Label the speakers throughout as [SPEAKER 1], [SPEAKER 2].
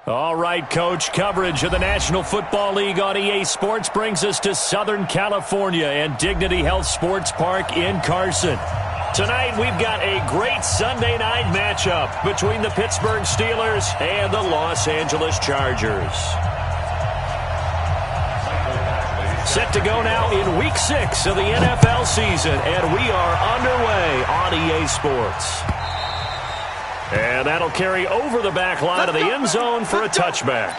[SPEAKER 1] All right, Coach, coverage of the National Football League on EA Sports brings us to Southern California and Dignity Health Sports Park in Carson. Tonight, we've got a great Sunday night matchup between the Pittsburgh Steelers and the Los Angeles Chargers. Set to go now in Week 6 of the NFL season, and we are underway on EA Sports. And that'll carry over the back line of the end zone for a touchback.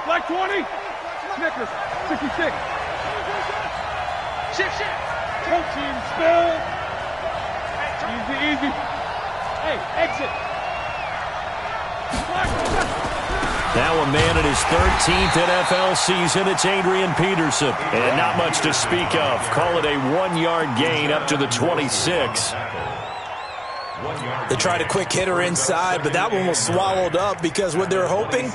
[SPEAKER 2] Like 20. Snickers. 66. Shift. Coaching spill. Easy. Hey, exit.
[SPEAKER 1] Now a man in his 13th NFL season, it's Adrian Peterson. And not much to speak of. Call it a 1-yard gain up to the 26.
[SPEAKER 3] They tried a quick hitter inside, but that one was swallowed up because what they're hoping,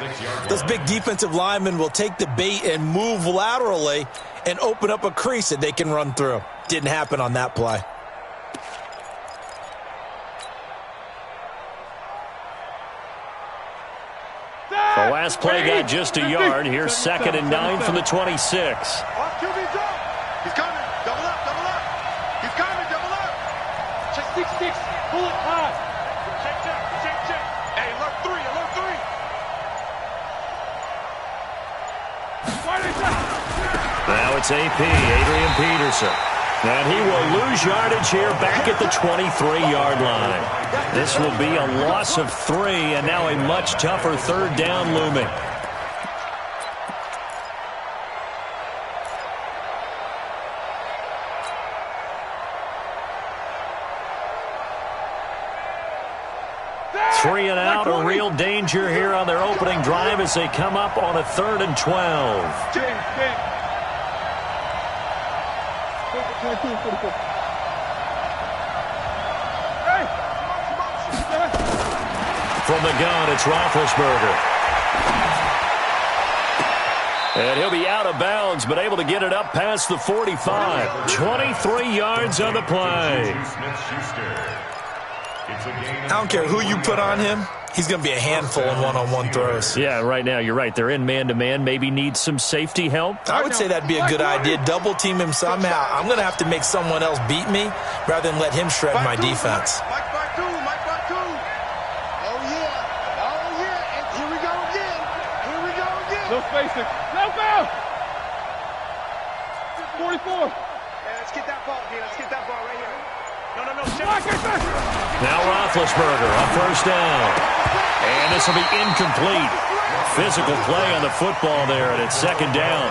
[SPEAKER 3] those big defensive linemen will take the bait and move laterally and open up a crease that they can run through. Didn't happen on that play.
[SPEAKER 1] The last play got just a yard. Here's 2nd and 9 from the 26.
[SPEAKER 2] He's coming. Double up. He's coming. Double up. Check 6. Pull it high. Check. Hey, alert 3.
[SPEAKER 1] Now it's AP, Adrian Peterson. And he will lose yardage here back at the 23-yard line. This will be a loss of 3, and now a much tougher 3rd down looming. Three and out, a real danger here on their opening drive as they come up on a 3rd and 12. From the gun, it's Roethlisberger. And he'll be out of bounds, but able to get it up past the 45. 23 yards on the play.
[SPEAKER 3] I don't care who you put on him. He's going to be a handful in one-on-one throws.
[SPEAKER 1] Yeah, right now, you're right. They're in man-to-man. Maybe need some safety help.
[SPEAKER 3] I would say that'd be a good idea. Double team him somehow. I'm going to have to make someone else beat me rather than let him shred my defense.
[SPEAKER 2] Mike Bartu. Oh, yeah. And here we go again. No spacing. No foul. 44. Let's get that ball, D. Let's get that ball right here. No.
[SPEAKER 1] Now Roethlisberger on 1st down. And this will be incomplete. Physical play on the football there, and it's 2nd down.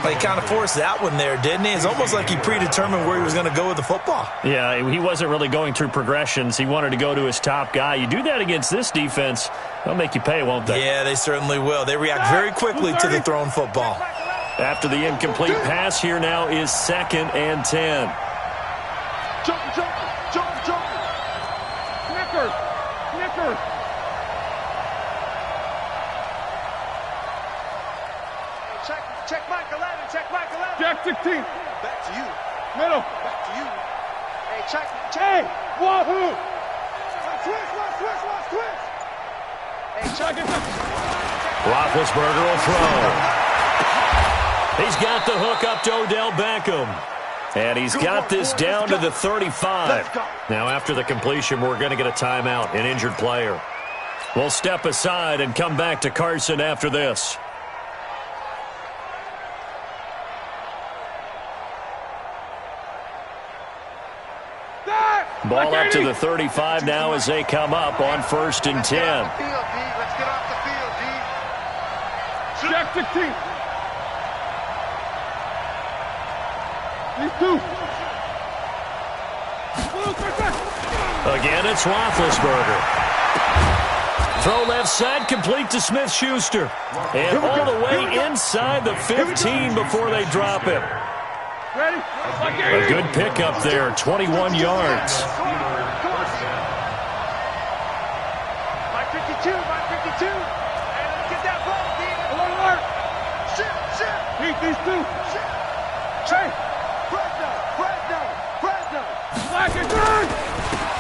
[SPEAKER 3] Well, he kind of forced that one there, didn't he? It's almost like he predetermined where he was going to go with the football.
[SPEAKER 1] Yeah, he wasn't really going through progressions. He wanted to go to his top guy. You do that against this defense, they'll make you pay, won't they?
[SPEAKER 3] Yeah, they certainly will. They react very quickly to the thrown football.
[SPEAKER 1] After the incomplete pass, here now is 2nd and 10.
[SPEAKER 2] Jump. Snickers. Check Mike 11. Jack 16. Back to you. Middle. Back to you. Hey, check. Hey, wahoo. Switch. Hey, check it.
[SPEAKER 1] Roethlisberger will throw. He's got the hook up to Odell Beckham. And he's got this down to the 35. Now, after the completion, we're going to get a timeout, an injured player. We'll step aside and come back to Carson after this. Ball up to the 35 now as they come up on 1st and 10.
[SPEAKER 2] Let's get off the field, D. Jack 16. These 2.
[SPEAKER 1] Again, it's Roethlisberger. Throw left side, complete to Smith-Schuster. And all the way inside the 15 before they drop him.
[SPEAKER 2] Ready?
[SPEAKER 1] A good pickup there, 21 yards.
[SPEAKER 2] My 52. Hey, let's get that ball, D. Beat these two. Hey.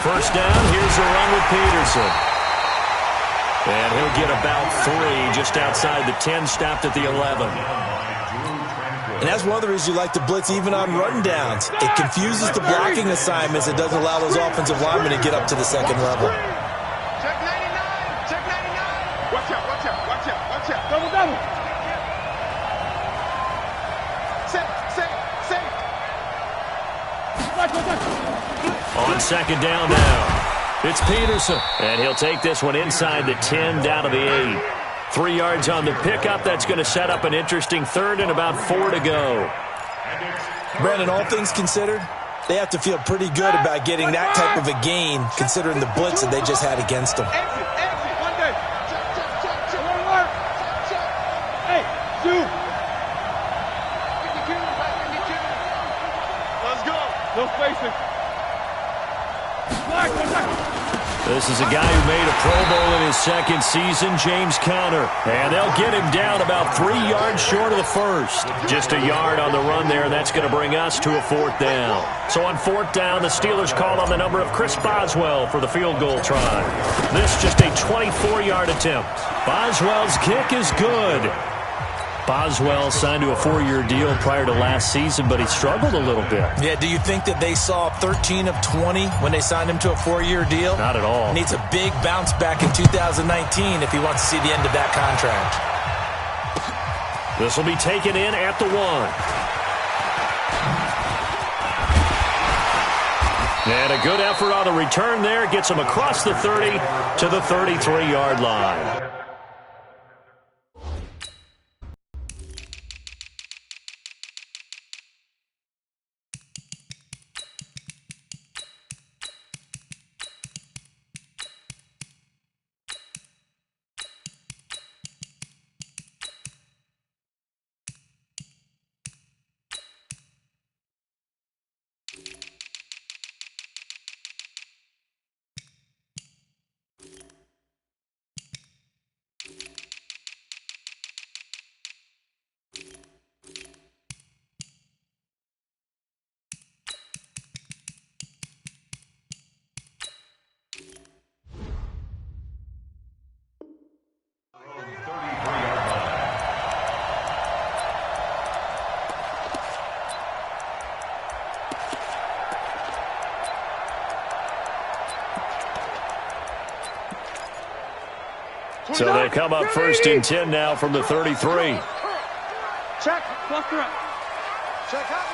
[SPEAKER 1] First down, here's a run with Peterson. And he'll get about 3 just outside the 10, stopped at the 11.
[SPEAKER 3] And that's one of the reasons you like to blitz even on run downs. It confuses the blocking assignments. It doesn't allow those offensive linemen to get up to the second level.
[SPEAKER 2] Check 99. Check 99. Watch out, watch out, watch out, watch out. Double, double. Set.
[SPEAKER 1] On second down now, it's Peterson. And he'll take this one inside the 10, down to the 8. 3 yards on the pickup. That's going to set up an interesting third and about 4 to go.
[SPEAKER 3] Brandon, all things considered, they have to feel pretty good about getting that type of a gain, considering the blitz that they just had against them.
[SPEAKER 2] Exit. One day. Check. Hey, shoot. Let's go. No spacing.
[SPEAKER 1] This is a guy who made a Pro Bowl in his second season, James Conner. And they'll get him down about 3 yards short of the first. Just a yard on the run there. That's going to bring us to a 4th down. So on 4th down, the Steelers call on the number of Chris Boswell for the field goal try. This just a 24-yard attempt. Boswell's kick is good. Boswell signed to a 4-year deal prior to last season, but he struggled a little bit.
[SPEAKER 3] Yeah, do you think that they saw 13 of 20 when they signed him to a 4-year deal?
[SPEAKER 1] Not at all.
[SPEAKER 3] Needs a big bounce back in 2019 if he wants to see the end of that contract.
[SPEAKER 1] This will be taken in at the 1. And a good effort on the return there. Gets him across the 30 to the 33-yard line. So they come up 1st and 10 now from the 33.
[SPEAKER 2] Check. Cluster up. Check hot.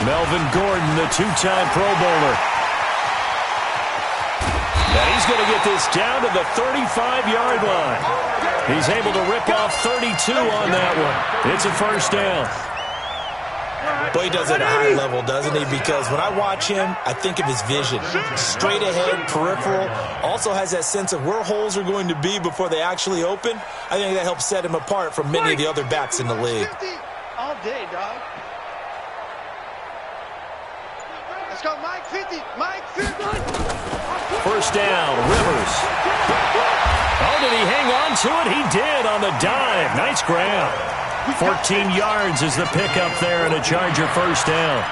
[SPEAKER 1] Melvin Gordon, the 2-time Pro Bowler. And he's going to get this down to the 35-yard line. He's able to rip off 32 on that one. It's a 1st down.
[SPEAKER 3] Boy, he does it at a high level, doesn't he? Because when I watch him, I think of his vision. Straight ahead, peripheral. Also has that sense of where holes are going to be before they actually open. I think that helps set him apart from many of the other backs in the league.
[SPEAKER 2] All day, dog. Let's go, Mike 50. Mike 50.
[SPEAKER 1] 1st down, Rivers. Oh, did he hang on to it? He did on the dive. Nice grab. 14 yards is the pickup there and a Charger 1st down.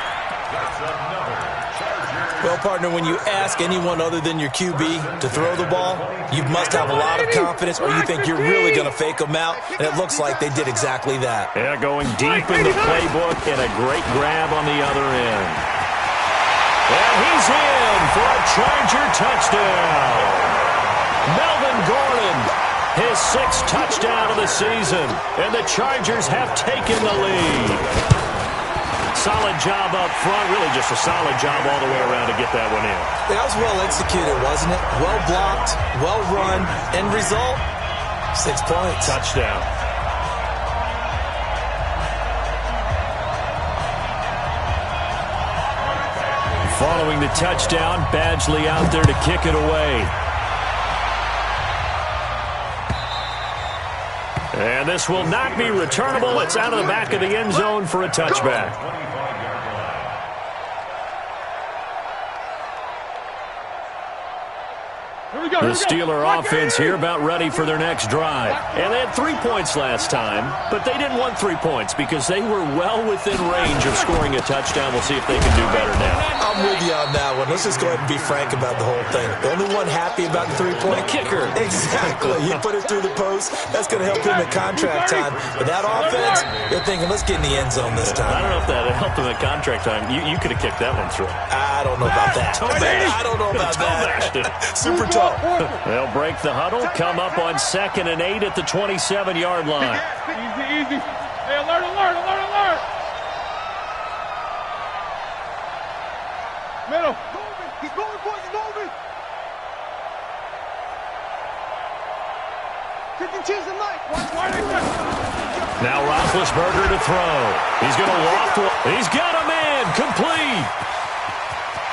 [SPEAKER 3] Well, partner, when you ask anyone other than your QB to throw the ball, you must have a lot of confidence or you think you're really going to fake them out, and it looks like they did exactly that.
[SPEAKER 1] Yeah, going deep in the playbook and a great grab on the other end. And he's in for a Charger touchdown. Melvin Gordon, his 6th touchdown of the season, and the Chargers have taken the lead. Solid job up front, really just a solid job all the way around to get that one in.
[SPEAKER 3] That was well executed, wasn't it? Well blocked, well run, end result, 6 points.
[SPEAKER 1] Touchdown. Following the touchdown, Badgley out there to kick it away. And this will not be returnable. It's out of the back of the end zone for a touchback. The Steeler offense here about ready for their next drive. And they had 3 points last time, but they didn't want 3 points because they were well within range of scoring a touchdown. We'll see if they can do better now.
[SPEAKER 3] I'm with you on that one. Let's just go ahead and be frank about the whole thing. The only one happy about the 3-point
[SPEAKER 1] kicker.
[SPEAKER 3] Exactly. He put it through the post. That's going to help him at contract time. But that offense, they're thinking, let's get in the end zone this time.
[SPEAKER 1] I don't know if that helped him at contract time. You could have kicked that one through.
[SPEAKER 3] I don't know about that. I don't know about that. Super tall.
[SPEAKER 1] They'll break the huddle, come up on 2nd and 8 at the 27-yard line.
[SPEAKER 2] Easy. Hey, alert. Middle. He's moving, boys, he's moving. Chicken, cheese, and light.
[SPEAKER 1] Now Roethlisberger to throw. He's going to loft one. He's got a man. Complete.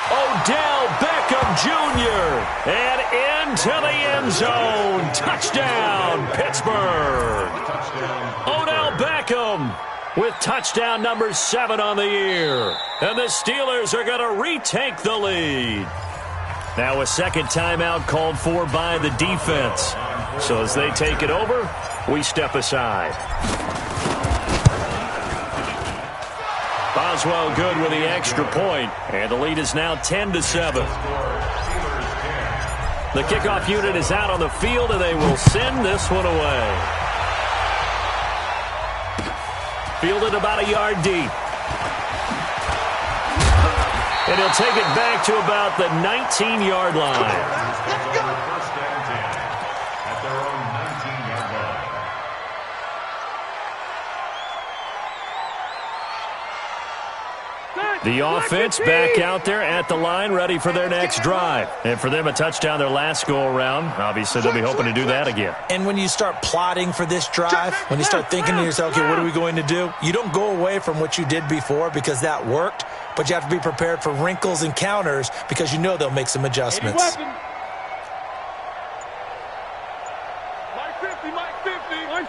[SPEAKER 1] Odell Beckham Jr. and into the end zone. Touchdown, Pittsburgh. Odell Beckham with touchdown number 7 on the year. And the Steelers are going to retake the lead. Now a second timeout called for by the defense. So as they take it over, we step aside. Boswell good with the extra point, and the lead is now 10-7. The kickoff unit is out on the field, and they will send this one away. Fielded about a yard deep. And he'll take it back to about the 19-yard line. The offense back out there at the line, ready for their next drive. And for them, a touchdown their last go-around. Obviously, they'll be hoping to do that again.
[SPEAKER 3] And when you start plotting for this drive, when you start thinking to yourself, okay, what are we going to do? You don't go away from what you did before because that worked, but you have to be prepared for wrinkles and counters because you know they'll make some adjustments.
[SPEAKER 2] Mike 50, Mike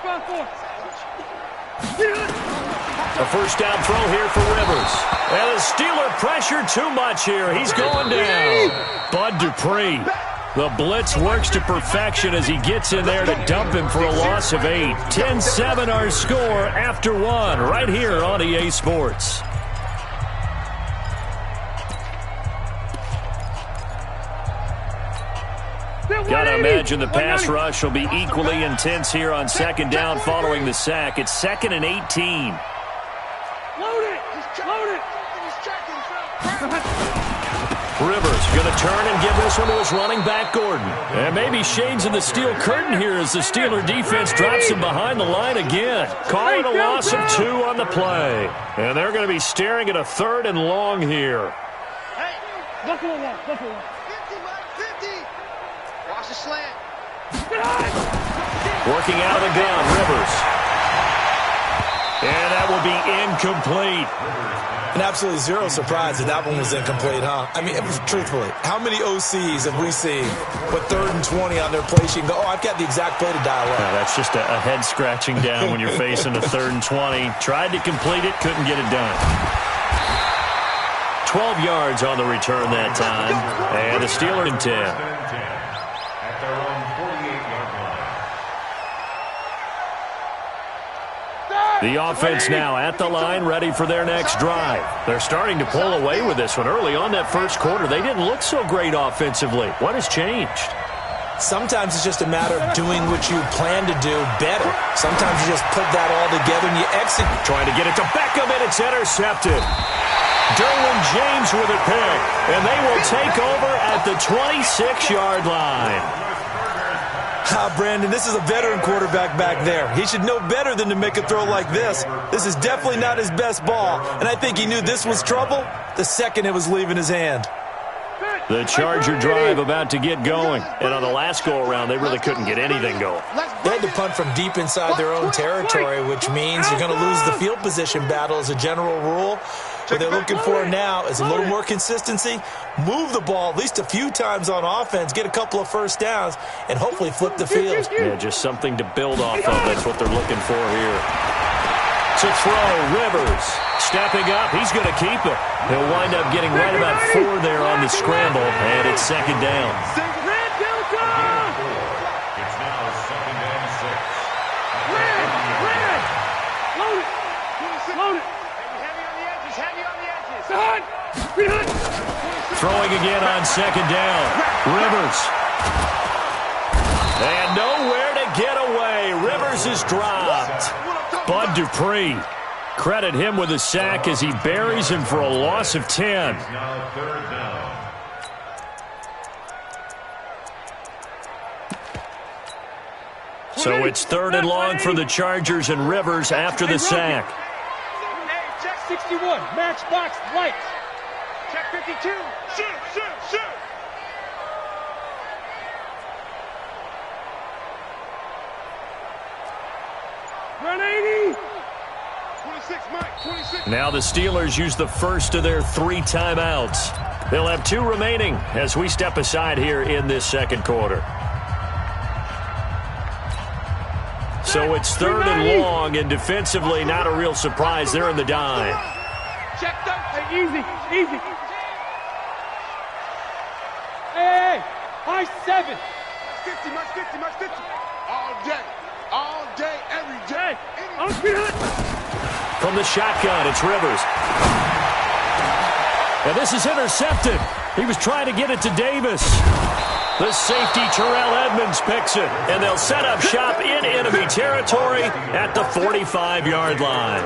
[SPEAKER 2] 54.
[SPEAKER 1] A first down throw here for Rivers. And the Steeler pressure too much here. He's going down. Bud Dupree. The blitz works to perfection as he gets in there to dump him for a loss of 8. 10-7 our score after 1 right here on EA Sports. Gotta imagine the pass rush will be equally intense here on second down following the sack. It's 2nd and 18. Rivers going to turn and give this one to his running back, Gordon. And maybe shades of the steel curtain here as the Steeler defense drops him behind the line again. Calling a loss of 2 on the play. And they're going to be staring at a 3rd and long here.
[SPEAKER 2] Look at one. 50, watch the slant.
[SPEAKER 1] Working out of the gun, Rivers. And that will be incomplete.
[SPEAKER 3] And absolutely zero surprise that one was incomplete, huh? I mean, truthfully, how many OCs have we seen put 3rd and 20 on their play sheet and go, oh, I've got the exact play to dial up?
[SPEAKER 1] No, that's just a head scratching down when you're facing a 3rd and 20. Tried to complete it, couldn't get it done. 12 yards on the return that time. And the Steelers in 10. The offense now at the line, ready for their next drive. They're starting to pull away with this one. Early on that first quarter, they didn't look so great offensively. What has changed?
[SPEAKER 3] Sometimes it's just a matter of doing what you plan to do better. Sometimes you just put that all together and you execute.
[SPEAKER 1] Trying to get it to Beckham, and it's intercepted. Derwin James with a pick, and they will take over at the 26-yard line.
[SPEAKER 3] Brandon, this is a veteran quarterback back there. He should know better than to make a throw like this. This is definitely not his best ball, and I think he knew this was trouble the second it was leaving his hand.
[SPEAKER 1] The Charger drive about to get going, and on the last go-around, they really couldn't get anything going.
[SPEAKER 3] They had to punt from deep inside their own territory, which means you're going to lose the field position battle as a general rule. What they're looking for now is a little more consistency, move the ball at least a few times on offense, get a couple of first downs, and hopefully flip the field.
[SPEAKER 1] Yeah, just something to build off of. That's what they're looking for here. To throw, Rivers. Stepping up, he's going to keep it. He'll wind up getting right about 4 there on the scramble, and it's 2nd down. Throwing again on second down. Rivers. And nowhere to get away. Rivers is dropped. Bud Dupree. Credit him with a sack as he buries him for a loss of 10. So it's 3rd and long for the Chargers and Rivers after the sack.
[SPEAKER 2] Check 61, matchbox lights. Check 52, shoot. 180. 26, Mike, 26.
[SPEAKER 1] Now the Steelers use the first of their 3 timeouts. They'll have 2 remaining as we step aside here in this second quarter. So it's 3rd and long, and defensively, not a real surprise. They're in the dime.
[SPEAKER 2] Check them. Hey, easy. Hey, high 7. 50, much 50. All day, every day.
[SPEAKER 1] From the shotgun, it's Rivers. And this is intercepted. He was trying to get it to Davis. The safety, Terrell Edmonds, picks it. And they'll set up shop in enemy territory at the 45-yard line.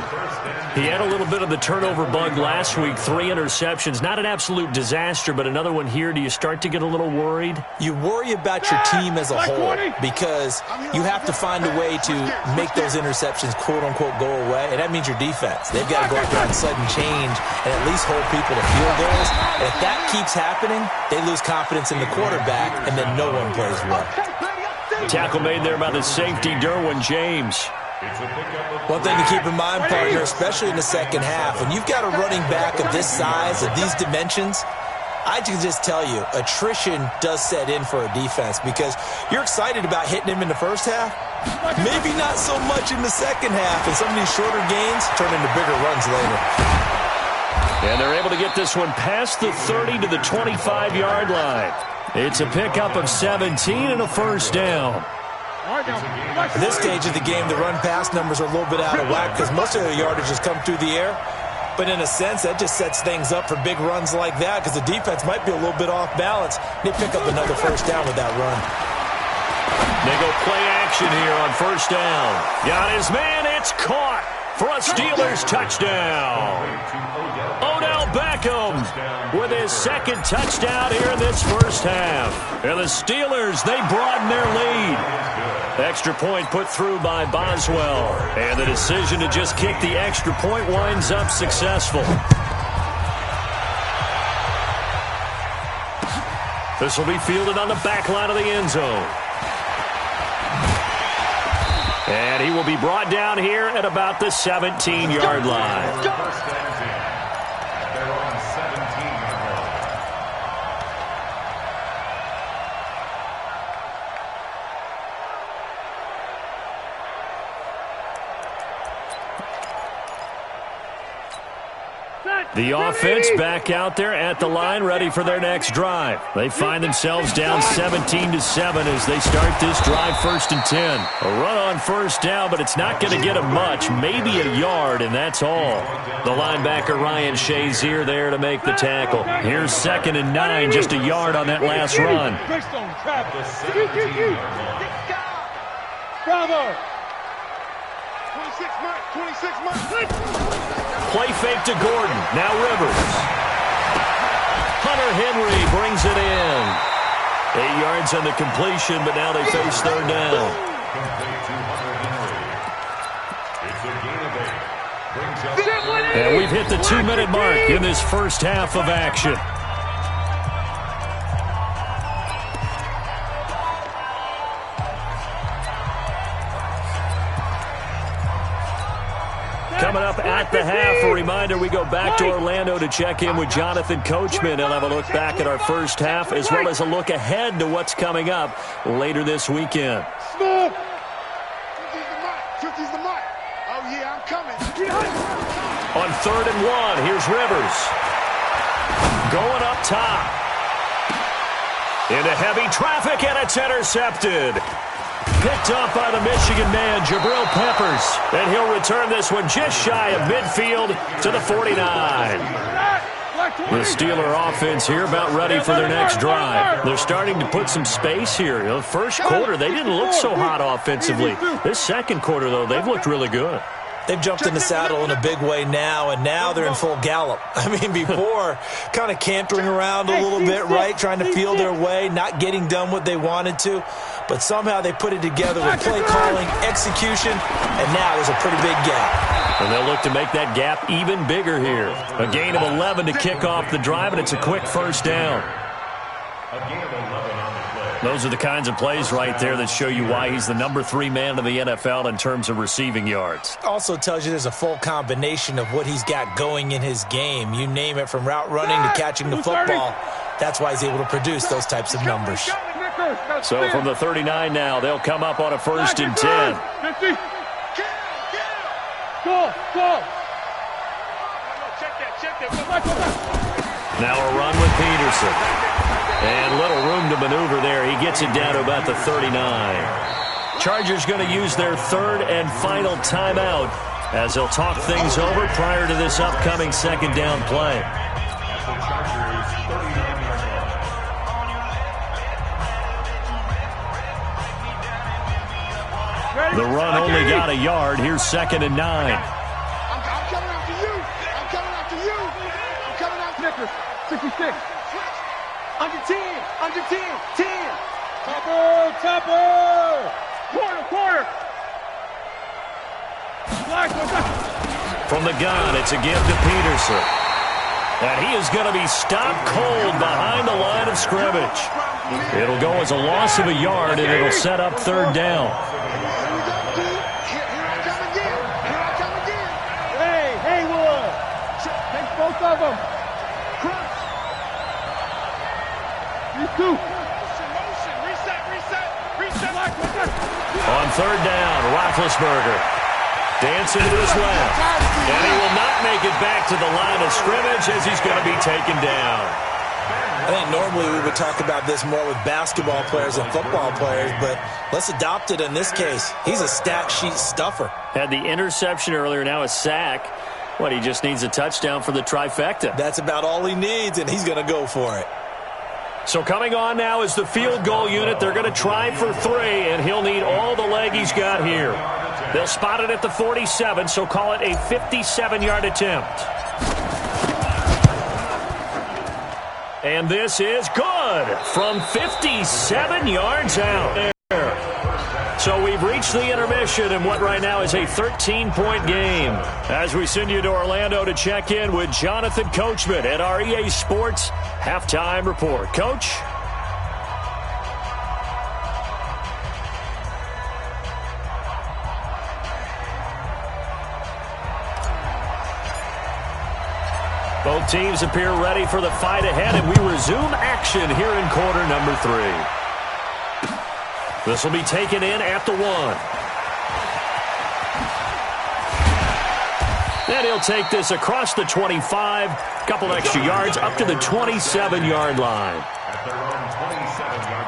[SPEAKER 1] He had a little bit of the turnover bug last week. 3 interceptions. Not an absolute disaster, but another one here. Do you start to get a little worried?
[SPEAKER 3] You worry about your team as a whole because you have to find a way to make those interceptions, quote-unquote, go away. And that means your defense. They've got to go out there on sudden change and at least hold people to field goals. And if that keeps happening, they lose confidence in the quarterback, and then no one plays well.
[SPEAKER 1] Tackle made there by the safety, Derwin James.
[SPEAKER 3] One thing to keep in mind, partner, especially in the second half, when you've got a running back of this size, of these dimensions, I can just tell you, attrition does set in for a defense because you're excited about hitting him in the first half. Maybe not so much in the second half, and some of these shorter gains turn into bigger runs later.
[SPEAKER 1] And they're able to get this one past the 30 to the 25-yard line. It's a pickup of 17 and a first down.
[SPEAKER 3] At this stage of the game, the run-pass numbers are a little bit out of whack because most of their yardage has come through the air. But in a sense, that just sets things up for big runs like that because the defense might be a little bit off balance. They pick up another first down with that run.
[SPEAKER 1] They go play action here on first down. Got his man. It's caught for a Steelers touchdown. Odell Beckham with his second touchdown here in this first half. And the Steelers, they broaden their lead. Extra point put through by Boswell. And the decision to just kick the extra point winds up successful. This will be fielded on the back line of the end zone. And he will be brought down here at about the 17-yard line. The offense back out there at the line, ready for their next drive. They find themselves down 17-7 as they start this drive 1st and 10. A run on first down, but it's not going to get them much, maybe a yard, and that's all. The linebacker Ryan Shazier there to make the tackle. Here's 2nd and 9, just a yard on that last run.
[SPEAKER 2] Bravo. 26 months.
[SPEAKER 1] Play fake to Gordon. Now Rivers. Hunter Henry brings it in. 8 yards on the completion, but now they face 3rd down. And we've hit the 2-minute mark in this first half of action. Coming up at the half, a reminder, we go back to Orlando to check in with Jonathan Coachman. He'll have a look back at our first half as well as a look ahead to what's coming up later this weekend.
[SPEAKER 2] Smooth. 50's the mark. Oh, yeah, I'm coming.
[SPEAKER 1] On 3rd and 1, here's Rivers. Going up top. Into heavy traffic, and it's intercepted. Picked up by the Michigan man, Jabril Peppers. And he'll return this one just shy of midfield to the 49. The Steeler offense here about ready for their next drive. They're starting to put some space here. You know, first quarter, they didn't look so hot offensively. This second quarter, though, they've looked really good.
[SPEAKER 3] They've jumped in the saddle in a big way now, and now they're in full gallop. I mean, before, kind of cantering around a little bit, right, trying to feel their way, not getting done what they wanted to. But somehow they put it together with play calling, execution, and now there's a pretty big gap.
[SPEAKER 1] And they'll look to make that gap even bigger here. A gain of 11 to kick off the drive, and it's a quick first down. Those are the kinds of plays right there that show you why he's the number 3 man in the NFL in terms of receiving yards.
[SPEAKER 3] Also tells you there's a full combination of what he's got going in his game. You name it, from route running to catching the football. That's why he's able to produce those types of numbers.
[SPEAKER 1] So from the 39 now, they'll come up on a 1st and 10. Now a run with Peterson. And little room to maneuver there. He gets it down to about the 39. Chargers going to use their 3rd and final timeout as they'll talk things over prior to this upcoming 2nd down play. The run only got a yard. Here's 2nd and 9.
[SPEAKER 2] I'm coming after you. I'm coming after you. I'm coming after Snickers. 66. Under 10. Under 10. 10. Topper. Quarter.
[SPEAKER 1] From the gun, it's a give to Peterson. And he is going to be stopped cold behind the line of scrimmage. It'll go as a loss of a yard, and it'll set up 3rd down.
[SPEAKER 2] Both of them. These two. Reset.
[SPEAKER 1] On 3rd down, Roethlisberger dancing to his left. And he will not make it back to the line of scrimmage as he's going to be taken down.
[SPEAKER 3] I think normally we would talk about this more with basketball players and football players, but let's adopt it in this case. He's a stat sheet stuffer.
[SPEAKER 1] Had the interception earlier, now a sack. What, he just needs a touchdown for the trifecta.
[SPEAKER 3] That's about all he needs, and he's going to go for it.
[SPEAKER 1] So coming on now is the field goal unit. They're going to try for 3, and he'll need all the leg he's got here. They'll spot it at the 47, so call it a 57-yard attempt. And this is good from 57 yards out there. So we've reached the intermission in what right now is a 13-point game. As we send you to Orlando to check in with Jonathan Coachman at our EA Sports Halftime Report. Coach? Both teams appear ready for the fight ahead, and we resume action here in quarter number 3. This will be taken in at the 1. And he'll take this across the 25, a couple extra yards up to the 27-yard line.
[SPEAKER 4] At their own 27-yard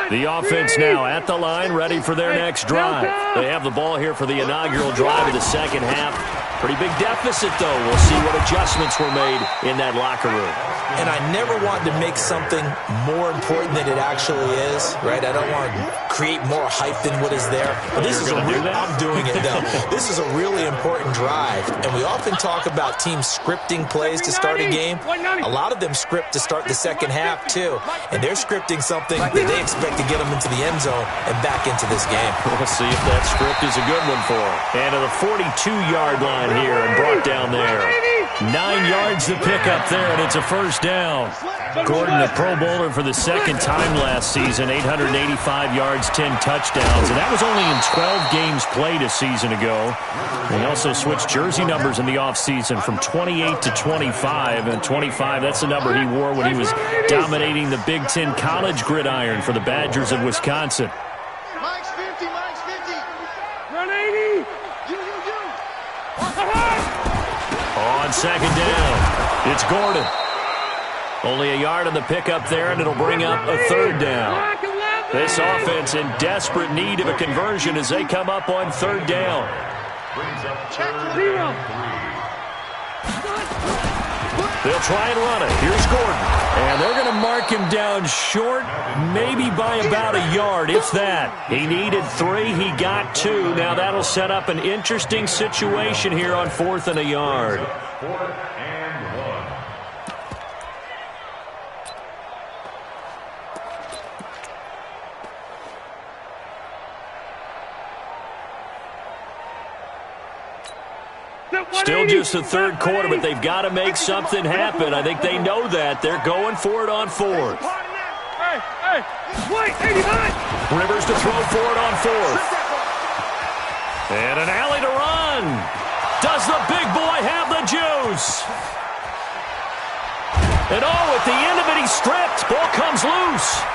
[SPEAKER 4] line.
[SPEAKER 1] The offense now at the line, ready for their next drive. They have the ball here for the inaugural drive of the second half. Pretty big deficit, though. We'll see what adjustments were made in that locker room.
[SPEAKER 3] And I never want to make something more important than it actually is, right? I don't want to create more hype than what is there. But this is I'm doing it, though. This is a really important drive. And we often talk about teams scripting plays to start a game. A lot of them script to start the second half, too. And they're scripting something that they expect to get them into the end zone and back into this game.
[SPEAKER 1] We'll see if that script is a good one for them. And to the 42-yard line here and brought down there. 9 yards to pick up there, and it's a first down. Gordon, a Pro Bowler for the second time last season, 885 yards, 10 touchdowns, and that was only in 12 games played a season ago. He also switched jersey numbers in the offseason from 28 to 25, and 25, that's the number he wore when he was dominating the Big Ten college gridiron for the Badgers of Wisconsin.
[SPEAKER 2] Mike's 50. Run 80.
[SPEAKER 1] On second down, it's Gordon. Only a yard on the pickup there, and it'll bring up a third down. This offense in desperate need of a conversion as they come up on third down.
[SPEAKER 4] Brings up 3rd and 3.
[SPEAKER 1] They'll try and run it. Here's Gordon. And they're going to mark him down short, maybe by about a yard, if that. He needed 3. He got 2. Now that'll set up an interesting situation here on 4th and a yard.
[SPEAKER 4] 4th and 1.
[SPEAKER 1] Still just the 3rd quarter, but they've got to make something happen. I think they know that. They're going for it on 4th. Rivers to throw for it on 4th. And an alley to run. Does the big boy have the juice? And at the end of it, he's stripped. Ball comes loose.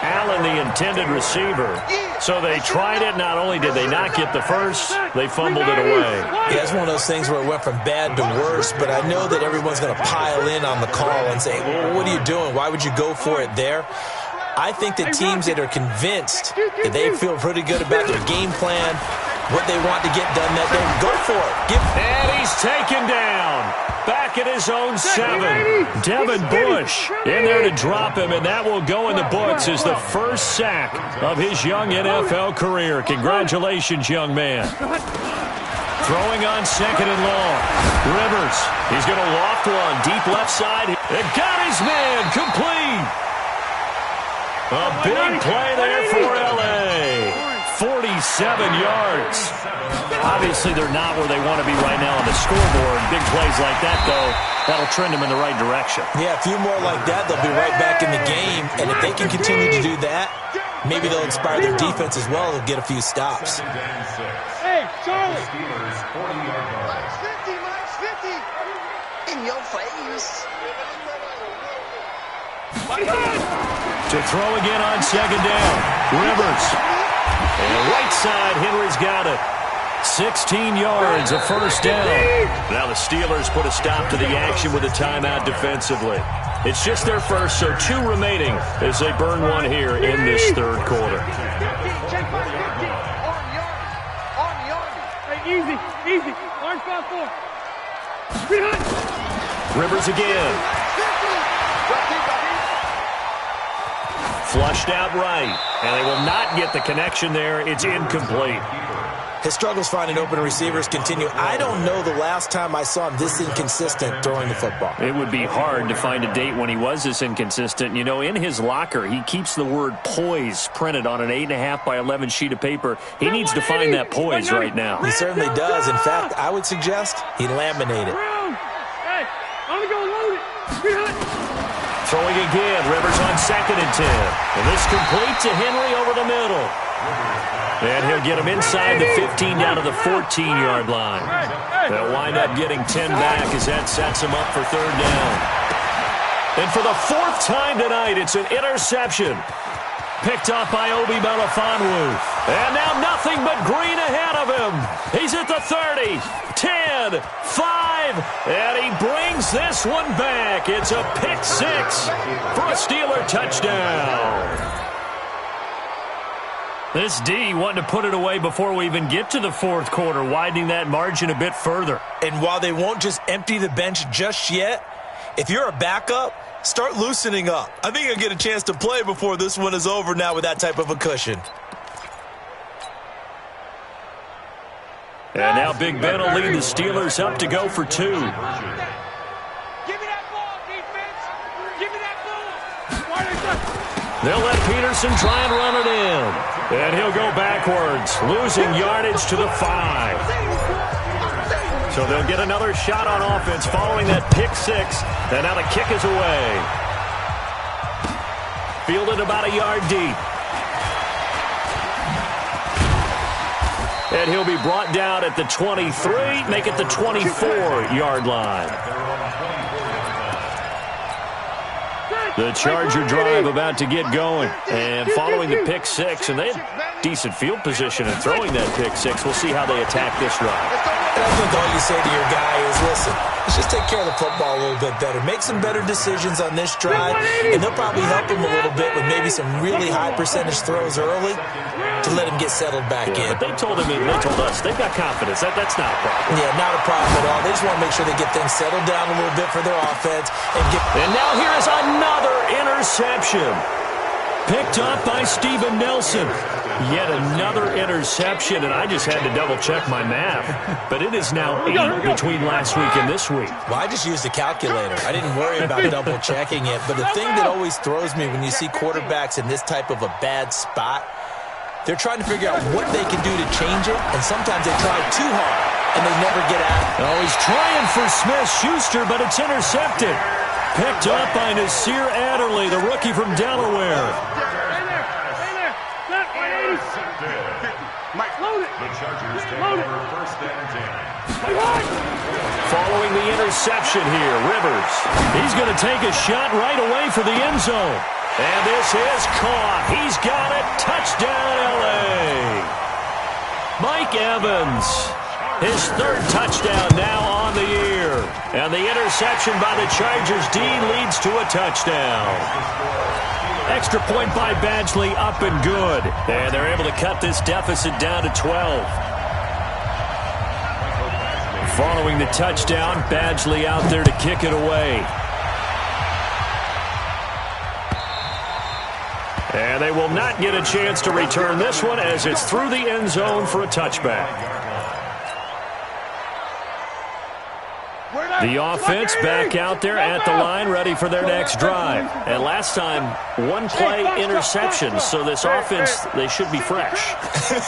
[SPEAKER 1] Allen, the intended receiver. So they tried it. Not only did they not get the first, they fumbled it away.
[SPEAKER 3] Yeah, it's one of those things where it went from bad to worse, but I know that everyone's going to pile in on the call and say, well, what are you doing? Why would you go for it there? I think that teams that are convinced that they feel pretty good about their game plan, what they want to get done that day, go for it.
[SPEAKER 1] And he's taken down. Back at his own 7. Devin Bush in there to drop him, and that will go in the books as the first sack of his young NFL career. Congratulations, young man. Throwing on 2nd and long. Rivers, he's going to loft one. Deep left side. And got his man complete. A big play there for L.A. 47 yards. Obviously, they're not where they want to be right now on the scoreboard. Big plays like that, though, that'll trend them in the right direction.
[SPEAKER 3] Yeah, a few more like that, they'll be right back in the game. And if they can continue to do that, maybe they'll inspire their defense as well. They'll get a few stops.
[SPEAKER 2] Hey, Charlie.
[SPEAKER 4] Steelers 40-yard line.
[SPEAKER 2] Minus 50. In your face.
[SPEAKER 1] To throw again on 2nd down. Rivers. And right side, Henry's got it. 16 yards, a first down. Now the Steelers put a stop to the action with a timeout defensively. It's just their first, so 2 remaining as they burn one here in this 3rd quarter.
[SPEAKER 2] Check my 50. On the army. Hey, easy. Orange 5-4.
[SPEAKER 1] Rivers again. Flushed out right, and they will not get the connection there. It's incomplete.
[SPEAKER 3] His struggles finding open receivers continue. I don't know the last time I saw him this inconsistent throwing the football.
[SPEAKER 1] It would be hard to find a date when he was this inconsistent. You know, in his locker, he keeps the word poise printed on an 8.5 by 11 sheet of paper. He needs to find that poise right now.
[SPEAKER 3] He certainly does. In fact, I would suggest he laminate it.
[SPEAKER 2] Hey, I'm going to load it.
[SPEAKER 1] Throwing again, Rivers on 2nd and 10. And this complete to Henry over the middle. And he'll get him inside the 15 down to the 14-yard line. They'll wind up getting 10 back as that sets him up for 3rd down. And for the 4th time tonight, it's an interception. Picked off by Obi Melifonwu. And now nothing but green ahead of him. He's at the 30, 10, 5, and he brings this one back. It's a pick 6 for a Steeler touchdown. This D wanting to put it away before we even get to the 4th quarter, widening that margin a bit further.
[SPEAKER 3] And while they won't just empty the bench just yet, if you're a backup, start loosening up. I think you'll get a chance to play before this one is over now with that type of a cushion.
[SPEAKER 1] And now Big Ben will lead the Steelers up to go for 2.
[SPEAKER 2] Give me that ball, defense. Give me that ball.
[SPEAKER 1] They'll let Peterson try and run it in. And he'll go backwards, losing yardage to the 5. So they'll get another shot on offense following that pick 6. And now the kick is away. Fielded about a yard deep. And he'll be brought down at the 23, make it the 24-yard line. The Charger drive about to get going. And following the pick 6, and they had decent field position in throwing that pick 6. We'll see how they attack this drive.
[SPEAKER 3] I think all you say to your guy is, listen, let's just take care of the football a little bit better. Make some better decisions on this drive, and they'll probably help him a little bit with maybe some really high percentage throws early to let him get settled back in.
[SPEAKER 1] But they told us they've got confidence. That's not a problem.
[SPEAKER 3] Yeah, not a problem at all. They just want to make sure they get things settled down a little bit for their offense.
[SPEAKER 1] And now here is another interception. Picked up by Steven Nelson. Yet another interception, and I just had to double-check my math. But it is now 8 between last week and this week.
[SPEAKER 3] Well, I just used a calculator. I didn't worry about double-checking it. But the thing that always throws me when you see quarterbacks in this type of a bad spot, they're trying to figure out what they can do to change it, and sometimes they try too hard, and they never get out.
[SPEAKER 1] Oh, he's trying for Smith-Schuster, but it's intercepted. Picked up by Nasir Adderley, the rookie from Delaware.
[SPEAKER 4] The Chargers take over first and 10.
[SPEAKER 1] Following the interception here, Rivers. He's going to take a shot right away for the end zone. And this is caught. He's got it. Touchdown, L.A. Mike Evans. His third touchdown now on the year. And the interception by the Chargers D leads to a touchdown. Extra point by Badgley, up and good. And they're able to cut this deficit down to 12. Following the touchdown, Badgley out there to kick it away. And they will not get a chance to return this one as it's through the end zone for a touchback. The offense back out there at the line, ready for their next drive. And last time, one-play interception, so this offense, they should be fresh.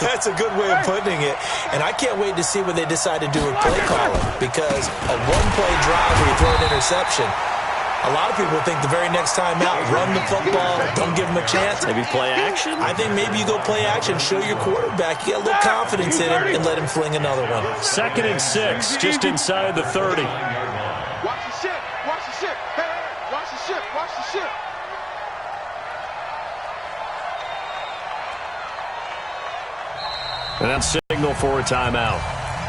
[SPEAKER 3] That's a good way of putting it. And I can't wait to see what they decide to do with play calling, because a one-play drive where you throw an interception, a lot of people think the very next time out, run the football, don't give them a chance.
[SPEAKER 1] Maybe play action?
[SPEAKER 3] I think maybe you go play action, show your quarterback, you get a little confidence in him, and let him fling another one.
[SPEAKER 1] 2nd and 6, just inside the 30.
[SPEAKER 2] Watch the ship. Watch the ship. Hey, watch the ship. Watch the ship.
[SPEAKER 1] And that's signal for a timeout.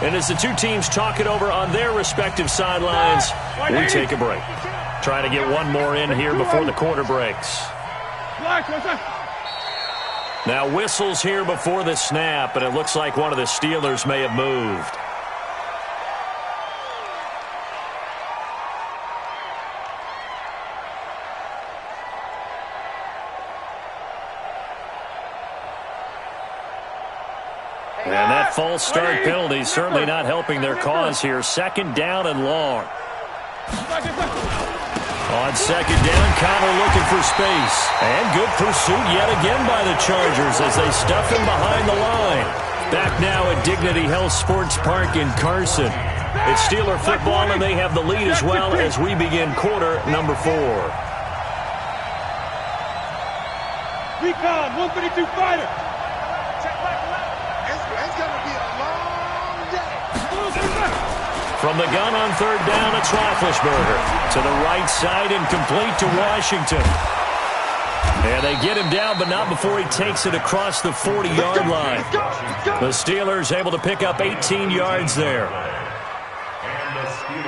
[SPEAKER 1] And as the two teams talk it over on their respective sidelines, we take a break. Trying to get one more in here before the quarter breaks. Now whistles here before the snap, and it looks like one of the Steelers may have moved. And that false start penalty is certainly not helping their cause here. 2nd down and long. On 2nd down, Connor looking for space. And good pursuit yet again by the Chargers as they stuff him behind the line. Back now at Dignity Health Sports Park in Carson. It's Steeler football, and they have the lead as well as we begin quarter number 4.
[SPEAKER 2] Recon, 132 fighter. Check back left. It's going to be a long day.
[SPEAKER 1] From the gun on 3rd down, it's Roethlisberger. To the right side and complete to Washington. And they get him down, but not before he takes it across the 40-yard line. The Steelers able to pick up 18 yards there.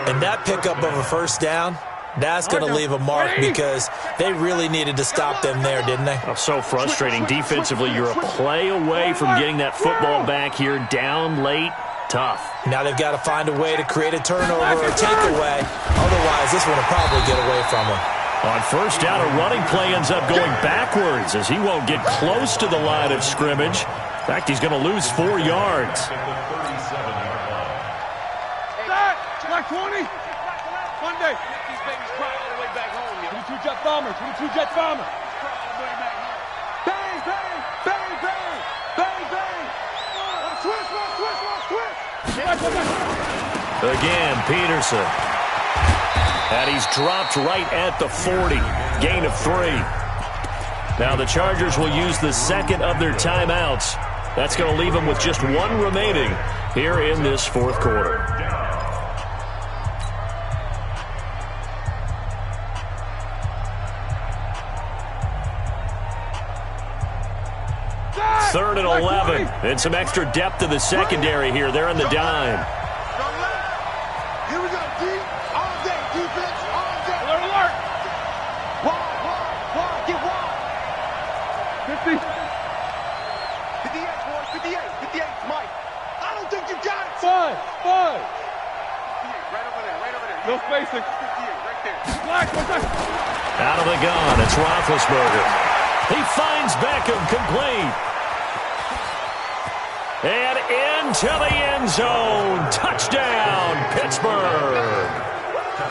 [SPEAKER 3] And that pickup of a 1st down, that's going to leave a mark because they really needed to stop them there, didn't they?
[SPEAKER 1] Oh, so frustrating. Defensively, you're a play away from getting that football back here down late. Tough.
[SPEAKER 3] Now they've got to find a way to create a turnover or a takeaway. Otherwise, this one will probably get away from them.
[SPEAKER 1] On 1st down, a running play ends up going backwards as he won't get close to the line of scrimmage. In fact, he's going to lose 4 yards.
[SPEAKER 2] Black 20. Monday. These babies cry all the way back home. 22 jet bombers. 22 jet bombers. Bang, bang, bang, bang, bang, bang. Twist.
[SPEAKER 1] Again, Peterson. And he's dropped right at the 40. Gain of 3. Now the Chargers will use the 2nd of their timeouts. That's going to leave them with just 1 remaining here in this 4th quarter. Third and 11. And some extra depth to the secondary here. They're in the dime.
[SPEAKER 2] Here we go. All day, defense, all day. Alert, alert. Wide, get wide. 50. 58, boys, 58, Mike. I don't think you got it. 5. 58, right over there. No spacing. 58, right there. Black,
[SPEAKER 1] out of the gun, it's Roethlisberger. He finds Beckham complete. And into the end zone. Touchdown, Pittsburgh.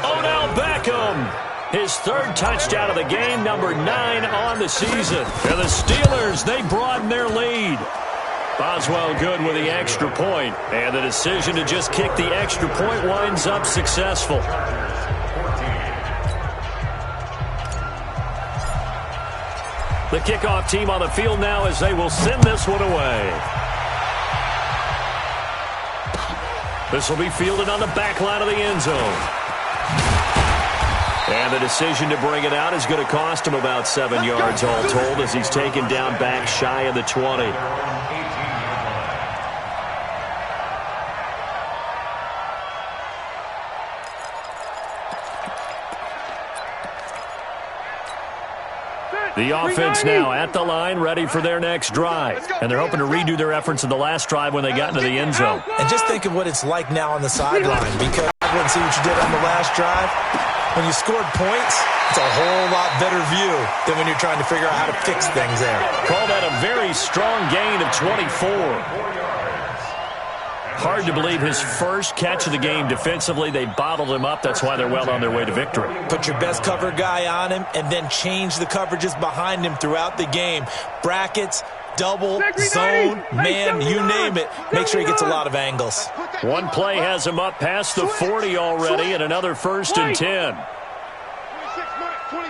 [SPEAKER 1] Odell Beckham. His third touchdown of the game, number 9 on the season. And the Steelers, they broaden their lead. Boswell good with the extra point. And the decision to just kick the extra point winds up successful. The kickoff team on the field now as they will send this one away. This will be fielded on the back line of the end zone. And the decision to bring it out is going to cost him about 7 yards all told as he's taken down back shy of the 20. The offense now at the line, ready for their next drive. And they're hoping to redo their efforts in the last drive when they got into the end zone.
[SPEAKER 3] And just think of what it's like now on the sideline, because I wouldn't see what you did on the last drive. When you scored points, it's a whole lot better view than when you're trying to figure out how to fix things there.
[SPEAKER 1] Call that a very strong gain of 24. Hard to believe his first catch of the game defensively. They bottled him up. That's why they're well on their way to victory.
[SPEAKER 3] Put your best cover guy on him and then change the coverages behind him throughout the game. Brackets, double, zone, man, you name it. Make sure he gets a lot of angles.
[SPEAKER 1] One play has him up past the 40 already, and another 1st and 10.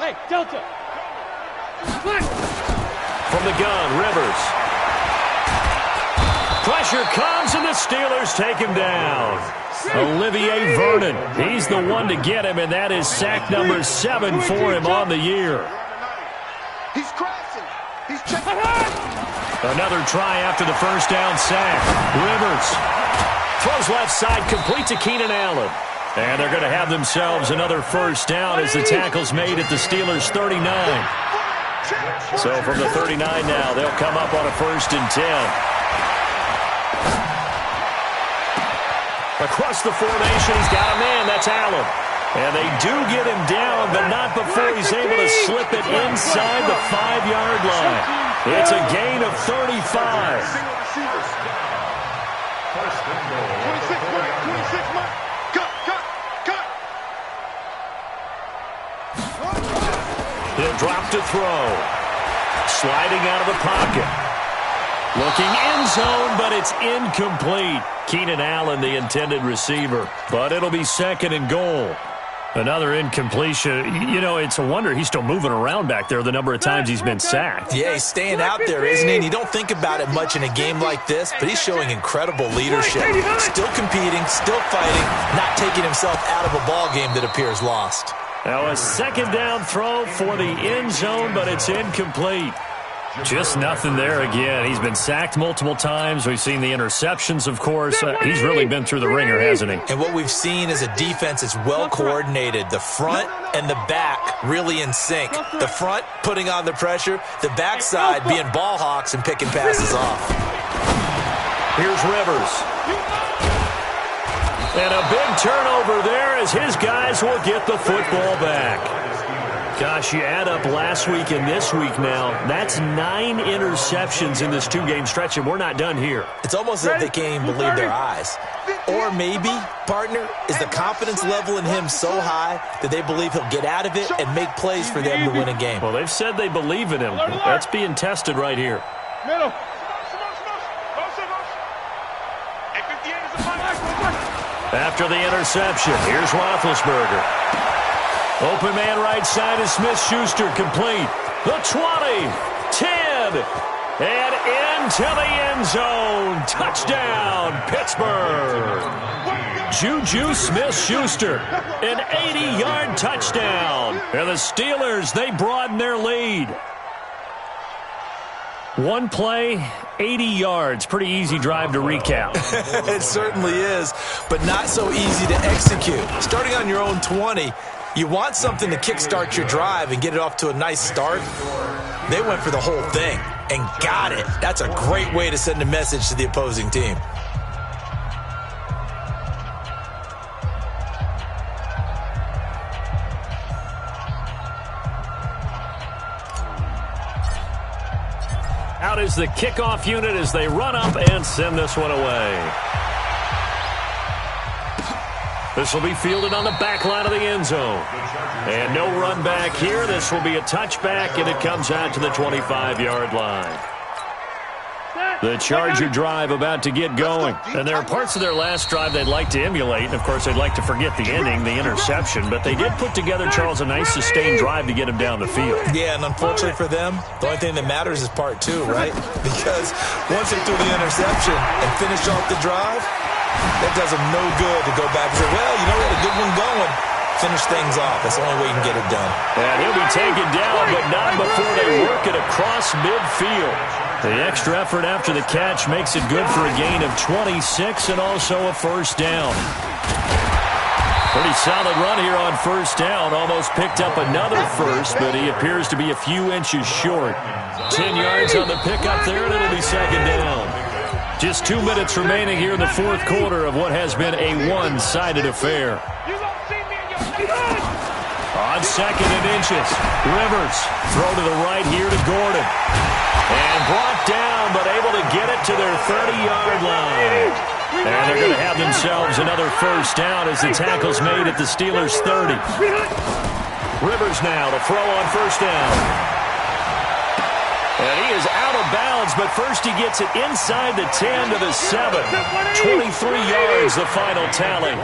[SPEAKER 2] Hey, Delta.
[SPEAKER 1] From the gun, Rivers. Pressure comes, and the Steelers take him down. Olivier Vernon, he's the one to get him, and that is sack number 7 for him on the year.
[SPEAKER 2] He's crashing. He's checking.
[SPEAKER 1] Another try after the first down sack. Rivers throws left side, complete to Keenan Allen. And they're going to have themselves another first down as the tackle's made at the Steelers' 39. So from the 39 now, they'll come up on a 1st and 10. Across the formation, he's got a man. That's Allen. And they do get him down, but not before he's able to slip it inside the 5-yard line. It's a gain of 35.
[SPEAKER 2] 26, Mike. Cut.
[SPEAKER 1] He'll drop to throw. Sliding out of the pocket. Looking end zone, but it's incomplete. Keenan Allen, the intended receiver. But it'll be 2nd and goal. Another incompletion. You know, it's a wonder he's still moving around back there the number of times he's been sacked.
[SPEAKER 3] Yeah, he's staying out there, isn't he? And you don't think about it much in a game like this, but he's showing incredible leadership. Still competing, still fighting, not taking himself out of a ball game that appears lost.
[SPEAKER 1] Now a 2nd down throw for the end zone, but it's incomplete. Just nothing there again. He's been sacked multiple times. We've seen the interceptions, of course. He's really been through the ringer, hasn't he?
[SPEAKER 3] And what we've seen is a defense that's well coordinated. The front and the back really in sync. The front putting on the pressure. The backside being ball hawks and picking passes off.
[SPEAKER 1] Here's Rivers. And a big turnover there as his guys will get the football back. Gosh, you add up last week and this week now, that's 9 interceptions in this 2-game stretch, and we're not done here.
[SPEAKER 3] It's almost as if they can't even believe their eyes. Or maybe, partner, is the confidence level in him so high that they believe he'll get out of it and make plays for them to win a game.
[SPEAKER 1] Well, they've said they believe in him. That's being tested right here.
[SPEAKER 2] Middle.
[SPEAKER 1] After the interception, here's Roethlisberger. Open man right side is Smith-Schuster, complete. The 20, 10, and into the end zone. Touchdown, Pittsburgh. Juju Smith-Schuster, an 80-yard touchdown. And the Steelers, they broaden their lead. One play, 80 yards. Pretty easy drive to recap.
[SPEAKER 3] It certainly is, but not so easy to execute. Starting on your own 20, you want something to kickstart your drive and get it off to a nice start. They went for the whole thing and got it. That's a great way to send a message to the opposing team.
[SPEAKER 1] Out is the kickoff unit as they run up and send this one away. This will be fielded on the back line of the end zone. And no run back here. This will be a touchback, and it comes out to the 25-yard line. The Charger drive about to get going. And there are parts of their last drive they'd like to emulate. And, of course, they'd like to forget the ending, the interception. But they did put together, Charles, a nice sustained drive to get him down the field.
[SPEAKER 3] Yeah, and unfortunately for them, the only thing that matters is part two, right? Because once they threw the interception and finished off the drive, that does them no good to go back and say, well, you know, we had a good one going. Finish things off. That's the only way you can get it done.
[SPEAKER 1] And he'll be taken down, but not before they work it across midfield. The extra effort after the catch makes it good for a gain of 26 and also a first down. Pretty solid run here on first down. Almost picked up another first, but he appears to be a few inches short. 10 yards on the pickup there, and it'll be second down. Just 2 minutes remaining here in the fourth quarter of what has been a one-sided affair. On second and inches, Rivers throw to the right here to Gordon. And brought down, but able to get it to their 30-yard line. And they're going to have themselves another first down as the tackle's made at the Steelers' 30. Rivers now to throw on first down. And he is out of bounds, but first he gets it inside the 10 to the 7. 23 yards, the final tally.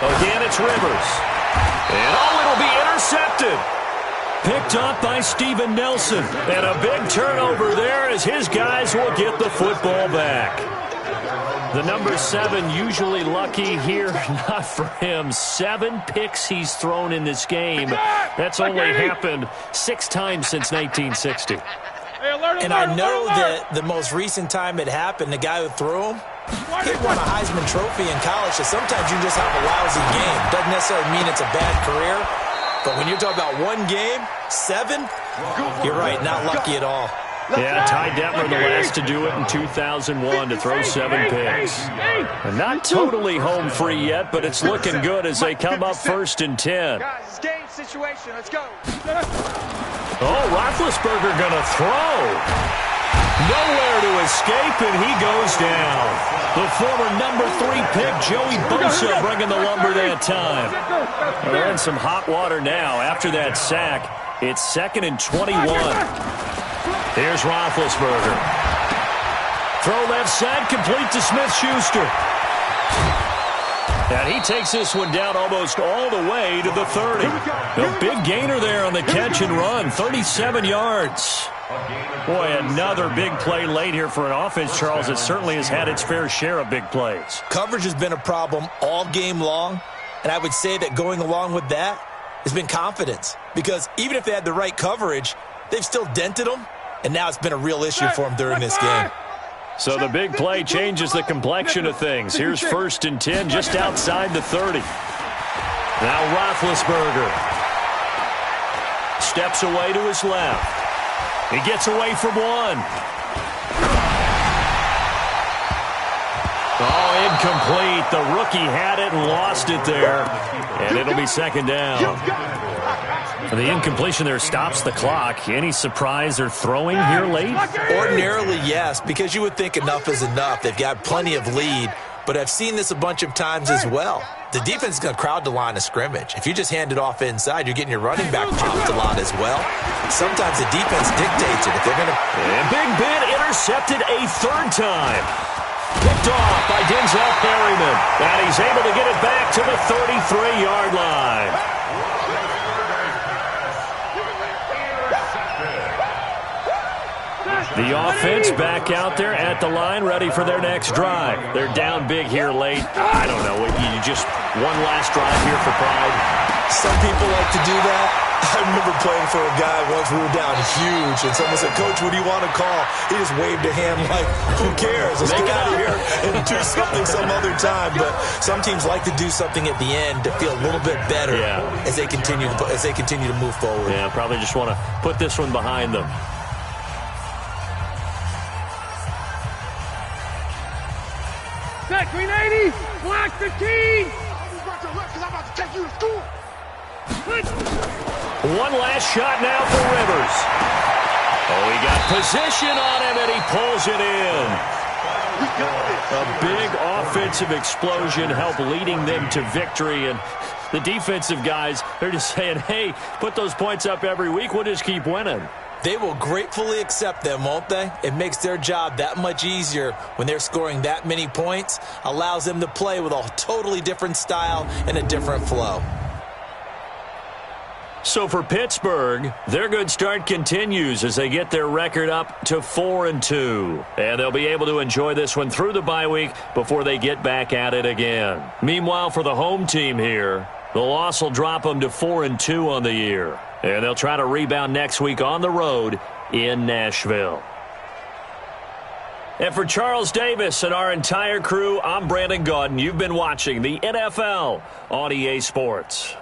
[SPEAKER 1] Again, it's Rivers. And it'll be intercepted. Picked up by Steven Nelson. And a big turnover there as his guys will get the football back. The number 7 usually lucky here. Not for him. 7 picks he's thrown in this game. That's only happened 6 times since 1960.
[SPEAKER 3] And I know that the most recent time it happened, the guy who threw him, he won a Heisman Trophy in college, so sometimes you just have a lousy game. Doesn't necessarily mean it's a bad career, but when you're talking about one game, 7, you're right, not lucky at all.
[SPEAKER 1] Yeah, Ty Detmer, the last to do it in 2001, to throw 7 picks. And not totally home free yet, but it's looking good as they come up first and 10.
[SPEAKER 2] Guys, it's game situation. Let's go.
[SPEAKER 1] Oh, Roethlisberger going to throw. Nowhere to escape, and he goes down. The former number 3 pick, Joey Bosa, bringing the lumber that time. They're in some hot water now after that sack. It's 2nd and 21. Here's Roethlisberger. Throw left side, complete to Smith-Schuster. And he takes this one down almost all the way to the 30. A big gainer there on the catch and run, 37 yards. Boy, another big play late here for an offense, Charles. It certainly has had its fair share of big plays.
[SPEAKER 3] Coverage has been a problem all game long, and I would say that going along with that has been confidence. Because even if they had the right coverage, they've still dented them, and now it's been a real issue for them during this game.
[SPEAKER 1] So the big play changes the complexion of things. Here's 1st and 10 just outside the 30. Now Roethlisberger steps away to his left. He gets away from one. Oh, incomplete. The rookie had it and lost it there. And it'll be second down. The incompletion there stops the clock. Any surprise they're throwing here late?
[SPEAKER 3] Ordinarily, yes, because you would think enough is enough. They've got plenty of lead, but I've seen this a bunch of times as well. The defense is going to crowd the line of scrimmage. If you just hand it off inside, you're getting your running back popped a lot as well. Sometimes the defense dictates it. If they're going to...
[SPEAKER 1] And Big Ben intercepted a 3rd time. Picked off by Denzel Perryman. And he's able to get it back to the 33-yard line. The offense back out there at the line, ready for their next drive. They're down big here late. I don't know. You just one last drive here for pride.
[SPEAKER 3] Some people like to do that. I remember playing for a guy once. We were down huge, and someone said, "Coach, what do you want to call?" He just waved a hand like, "Who cares? Let's get out of here and do something some other time." But some teams like to do something at the end to feel a little bit better as they continue to move forward.
[SPEAKER 1] Yeah, probably just want to put this one behind them.
[SPEAKER 2] Set 380, block 15. I'll be back to left because I'm about to take you to school.
[SPEAKER 1] One last shot now for Rivers. Oh, he got position on him, and he pulls it in. A big offensive explosion helped leading them to victory, and the defensive guys, they're just saying, hey, put those points up every week. We'll just keep winning.
[SPEAKER 3] They will gratefully accept them, won't they? It makes their job that much easier when they're scoring that many points, allows them to play with a totally different style and a different flow.
[SPEAKER 1] So for Pittsburgh, their good start continues as they get their record up to 4-2. And they'll be able to enjoy this one through the bye week before they get back at it again. Meanwhile, for the home team here, the loss will drop them to 4-2 on the year. And they'll try to rebound next week on the road in Nashville. And for Charles Davis and our entire crew, I'm Brandon Gaudin. You've been watching the NFL on EA Sports.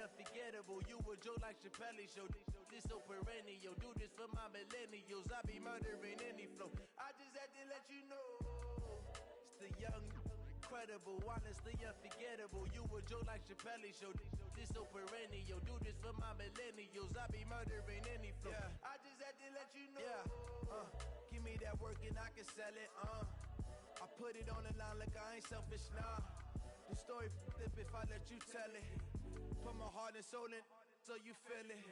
[SPEAKER 5] unforgettable. You a joke like Chappelle Show. This so perennial. Do this for my millennials. I be murdering any flow. I just had to let you know. It's the young, incredible, honestly unforgettable. You a joke like Chappelle Show. This so perennial. Do this for my millennials. I be murdering any flow. Yeah. I just had to let you know. Yeah. Give me that work and I can sell it. I put it on the line like I ain't selfish, nah. The story flip if I let you tell it. Put my heart and soul in so you feel it.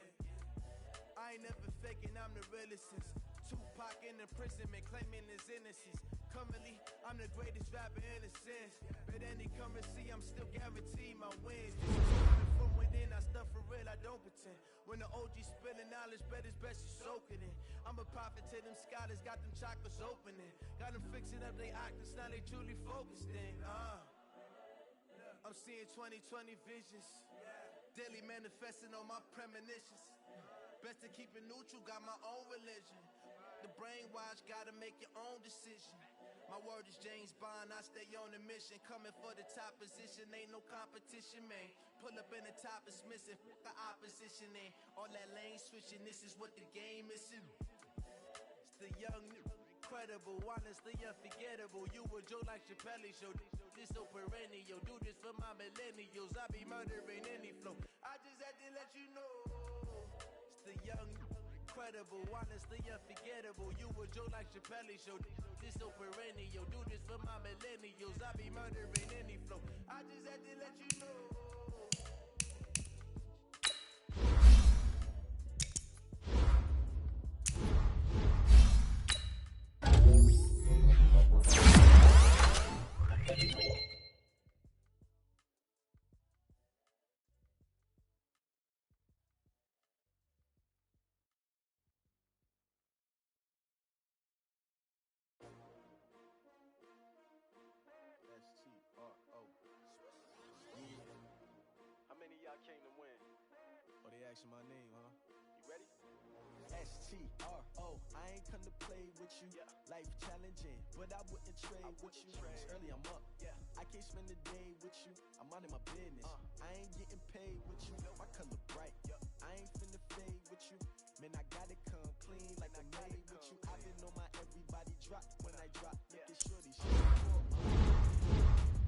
[SPEAKER 5] I ain't never faking, I'm the realest since Tupac in imprisonment, claiming his innocence. Currently, I'm the greatest rapper in a sense. But any currency, I'm still guaranteed my wins. This is coming from within, I stuff for real, I don't pretend. When the OG spilling knowledge, bet it's best you soak it in. I'm a prophet to them scholars, got them chakras opening. Got them fixing up they octaves, now they truly focused in. I'm seeing 2020 visions. Daily manifesting on my premonitions. Best to keep it neutral, got my own religion. The brainwash, gotta make your own decision. My word is James Bond, I stay on a mission. Coming for the top position, ain't no competition, man. Pull up in the top is missing, the opposition ain't. All that lane switching, this is what the game is. It's the young, incredible, honestly unforgettable. You a joke like Chappelle Show. This so perennial. Do this for my millennials. I be murdering any flow. I just had to let you know. It's the young, incredible, honestly unforgettable. You a joke like Chappelle Show. This so perennial. Do this for my millennials. I be murdering any flow. I just had to let you know. My name, huh? You ready? STRO, I ain't come to play with you. Yeah. Life challenging, but I wouldn't trade with you. Early I'm up, yeah. I can't spend the day with you. I'm out of my business. I ain't getting paid with you. My color bright, yeah. I ain't finna fade with you. Man, I gotta come clean like I made with you. I've been on my everybody drop when I drop. Look at shorty, she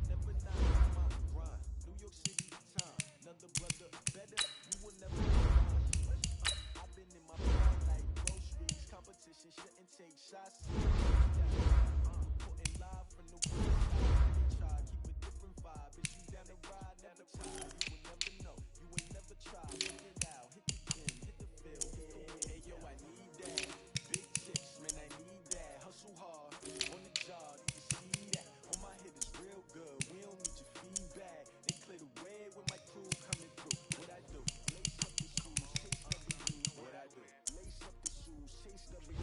[SPEAKER 5] never not my grind. New York City time, another brother better. You will never. I've been in my mind like groceries. Competition shouldn't take shots. Putting live from the woods. They try keep a different vibe. Is you down the ride? Never try. You will never know. You ain't never try. Figure it out. Hit the gym. Hit the field. Hey yo, I need that. Big chips, man, I need that. Hustle hard on the job. You can see that. On my head is real good. We don't need your feedback. They clear the way when my crew coming through. What I do? Lace up the shoes, chase W's. What I do? Lace up the shoes, chase W's.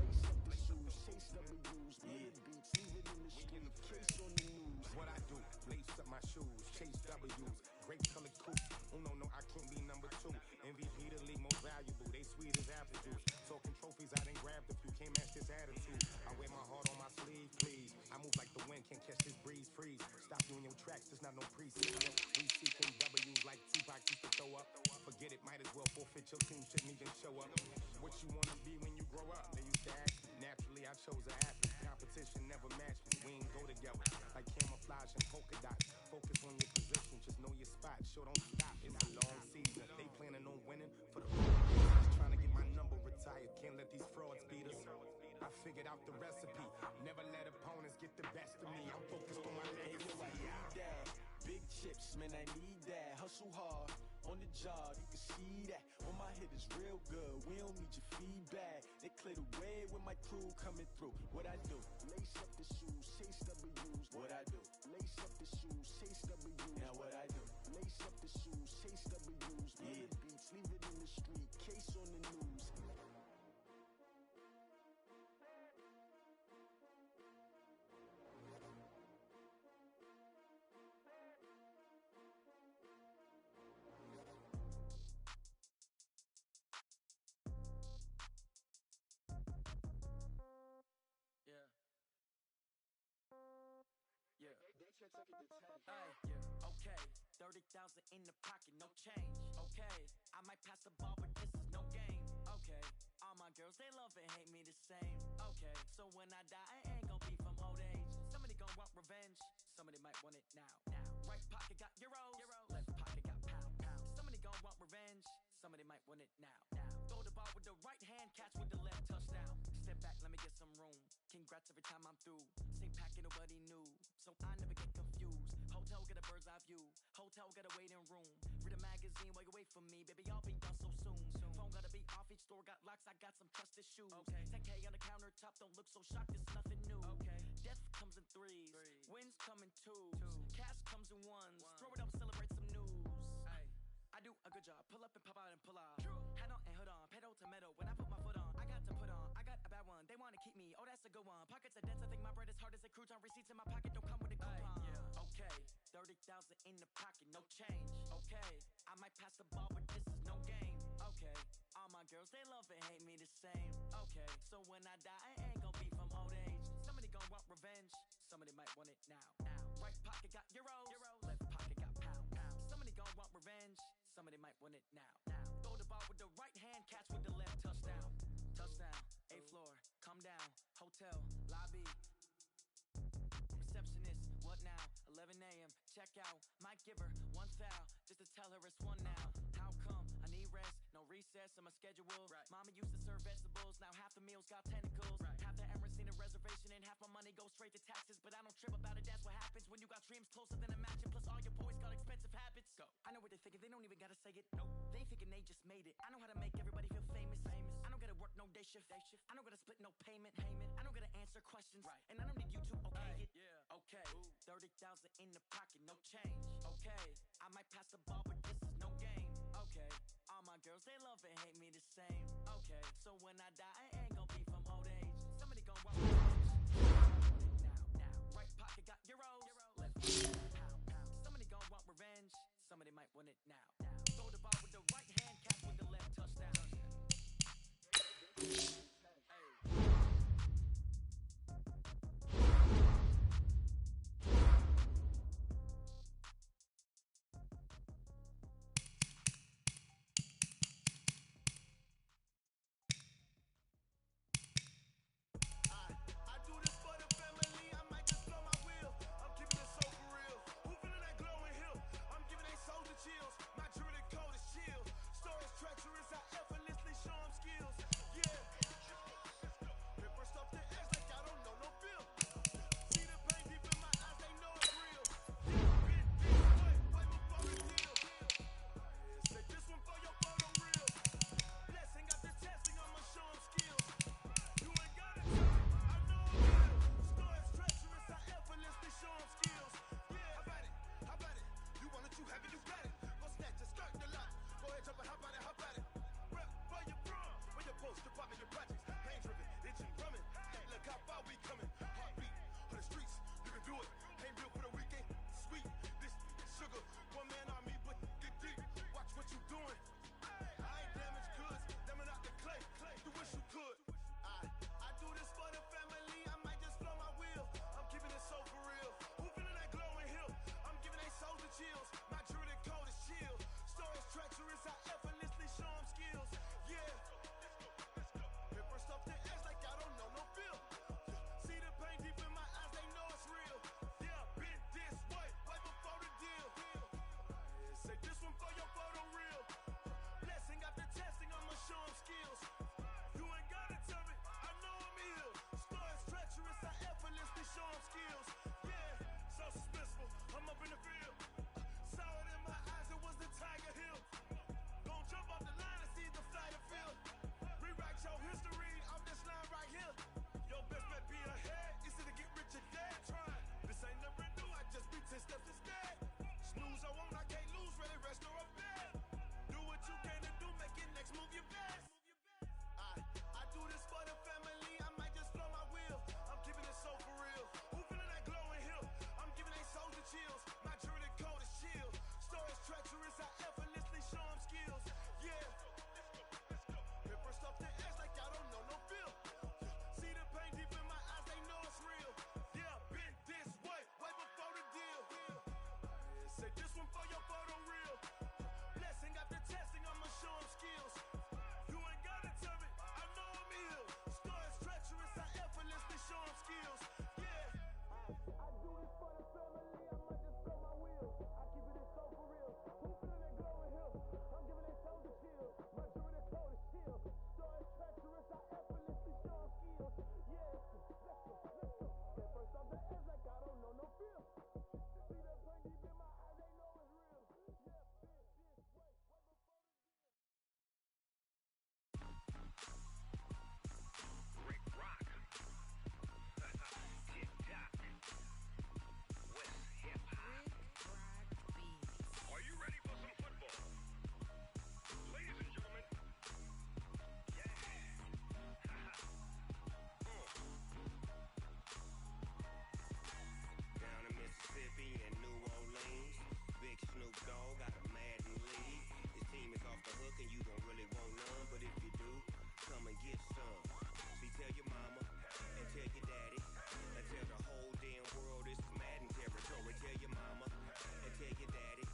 [SPEAKER 5] Lace up the shoes, chase W's. Yeah, beats, leave it in the street, case on the news.
[SPEAKER 6] What I do? Lace up my shoes, chase W's. Great color coupe. Oh no, I can't be number 2. MVP the league most valuable. They sweet as apple juice. Talking trophies, I done grabbed a few. Can't match this attitude. I wear my heart on my sleeve, please. I move like the wind, can't catch this breeze. Freeze. Stop you in your tracks. There's not no preseason. We seeking W's like Tupac used to throw up. Forget it, might as well forfeit. Your team shouldn't even show up. What you wanna be when you grow up? They used to ask. Naturally, I chose an athlete. Competition never matched me. We ain't go together like camouflage and polka dots. Focus on your position, just know your spot. Sure, don't stop. It's a long season. They planning on winning for the just trying to get my number retired. Can't let these frauds beat us. I figured out the recipe. Never let opponents get the best of me. I'm focused on my legacy.
[SPEAKER 5] I need that. Big chips, man, I need that. Hustle hard on the job, you can see that. On my head is real good. We don't need your feedback. They clear the way when my crew coming through. What I do? Lace up the shoes, chase W's. What I do? Lace up the shoes, chase W's. Now what I do? Lace up the shoes, chase W's. Yeah, beats, leave it in the street, case on the news. 30,000 in the pocket, no change. Okay, I might pass the ball, but this is no game. Okay, all my girls, they love and hate me the same. Okay, so when I die, I ain't gonna be from old age. Somebody gon' want revenge, somebody might want it now. Right pocket got euros, left pocket got pound. Somebody gon' want revenge, somebody might want it now. Throw the ball with the right hand, catch with the left, touchdown. Step back, let me get some room. Congrats every time I'm through. Same packet, nobody knew, so I never get confused. Hotel get a bird's eye view, hotel get a waiting room. Read a magazine while you wait for me, baby, I'll be done so soon. Phone gotta be off, each store got locks, I got some trusted shoes. 10K on the countertop, don't look so shocked, it's nothing new. Death comes in threes, wins come in twos, cash comes in ones. Throw it up, celebrate some news. I do a good job, pull up and pop out and pull off. Head on and hood on, pedal to metal. When I put my foot on, I got to put on. I got a bad one, they wanna keep me, oh that's a good one. Pockets are dense, I think my bread is hard as a crouton. Receipts in my pocket don't come with a coupon. Okay, 30,000 in the pocket, no change. Okay, I might pass the ball, but this is no game. Okay, all my girls, they love and hate me the same. Okay, so when I die, I ain't gonna be from old age. Somebody gon' want revenge, somebody might want it now. Right pocket got euros, left pocket got pound. Somebody gon' want revenge, somebody might want it now. Throw the ball with the right hand, catch with the left, touchdown. Touchdown, 8th floor, come down, hotel, lobby. Receptionist, what now? 11 a.m., check out. Might give her one foul, just to tell her it's one now. How come? I need rest, no recess in my schedule. Mama used to serve vegetables, now half the meals got tentacles. Half the Emirates need a reservation and half my money goes straight to taxes. But I don't trip about it, that's what happens when you got dreams closer than a mansion. Plus all your boys got expensive habits. Go. I know what they're thinking, they don't even gotta say it. Nope. They ain't thinking they just made it. I know how to make everybody feel famous. I don't gotta work no day shift. I don't gotta split no payment. I don't gotta answer questions. And I don't need you to okay it. Okay, 30,000 in the pocket, no change. Okay, I might pass the ball, but this is no game. Okay, all my girls, they love and hate me the same. Okay, so when I die, I ain't gonna be from old age. Somebody gon' walk now. Right pocket got euros, left pocket pound. Somebody gon' want revenge, somebody might want it now. Throw the ball with the right hand, catch with the left, touchdown.
[SPEAKER 6] I do this for the family, I might just blow my wheel. I'm keeping it so for real. Who feeling that glowing hill? I'm giving they souls the chills. My jewelry code is chill. Stories treacherous, I effortlessly show them skills. Yeah. Paper stuff to edge like I don't know no bill. See the pain deep in my eyes, they know it's real. Way before the deal. Say this one for your photo reel. Blessing got this testing, I'ma show them skills. You ain't got it. I know I'm real. Stories treacherous, I effortlessly show them skills. Yeah. How about it? You want it, you have it, you got it. Go snatch it, skirt the lot. Go ahead, jump it, how about it? Rep for your prom, for your post, department, your projects. Pain driven, itching, drumming. Hey, look how far we coming. Heartbeat on the streets, you can do it. Ain't built for the weekend, sweet. This sugar, one man army, but get deep. Watch what you doing. I ain't damaged goods, damn it out the clay. You wish you could. I do this for the family, I might just blow my wheel. I'm keeping it so for real. Who feeling that glowing hill? I'm giving they souls the chills. My jewelry code is chill. Stories treacherous, I effortlessly show them skills. Yeah. Paper stuff to edge like I don't know no bill. See the pain deep in my eyes, they know it's real. Yeah, been this way before the deal. don't really want none, but if you do, come and get some. See, tell your mama and tell your daddy and tell the whole damn world this is Madden territory. Tell your mama and tell your daddy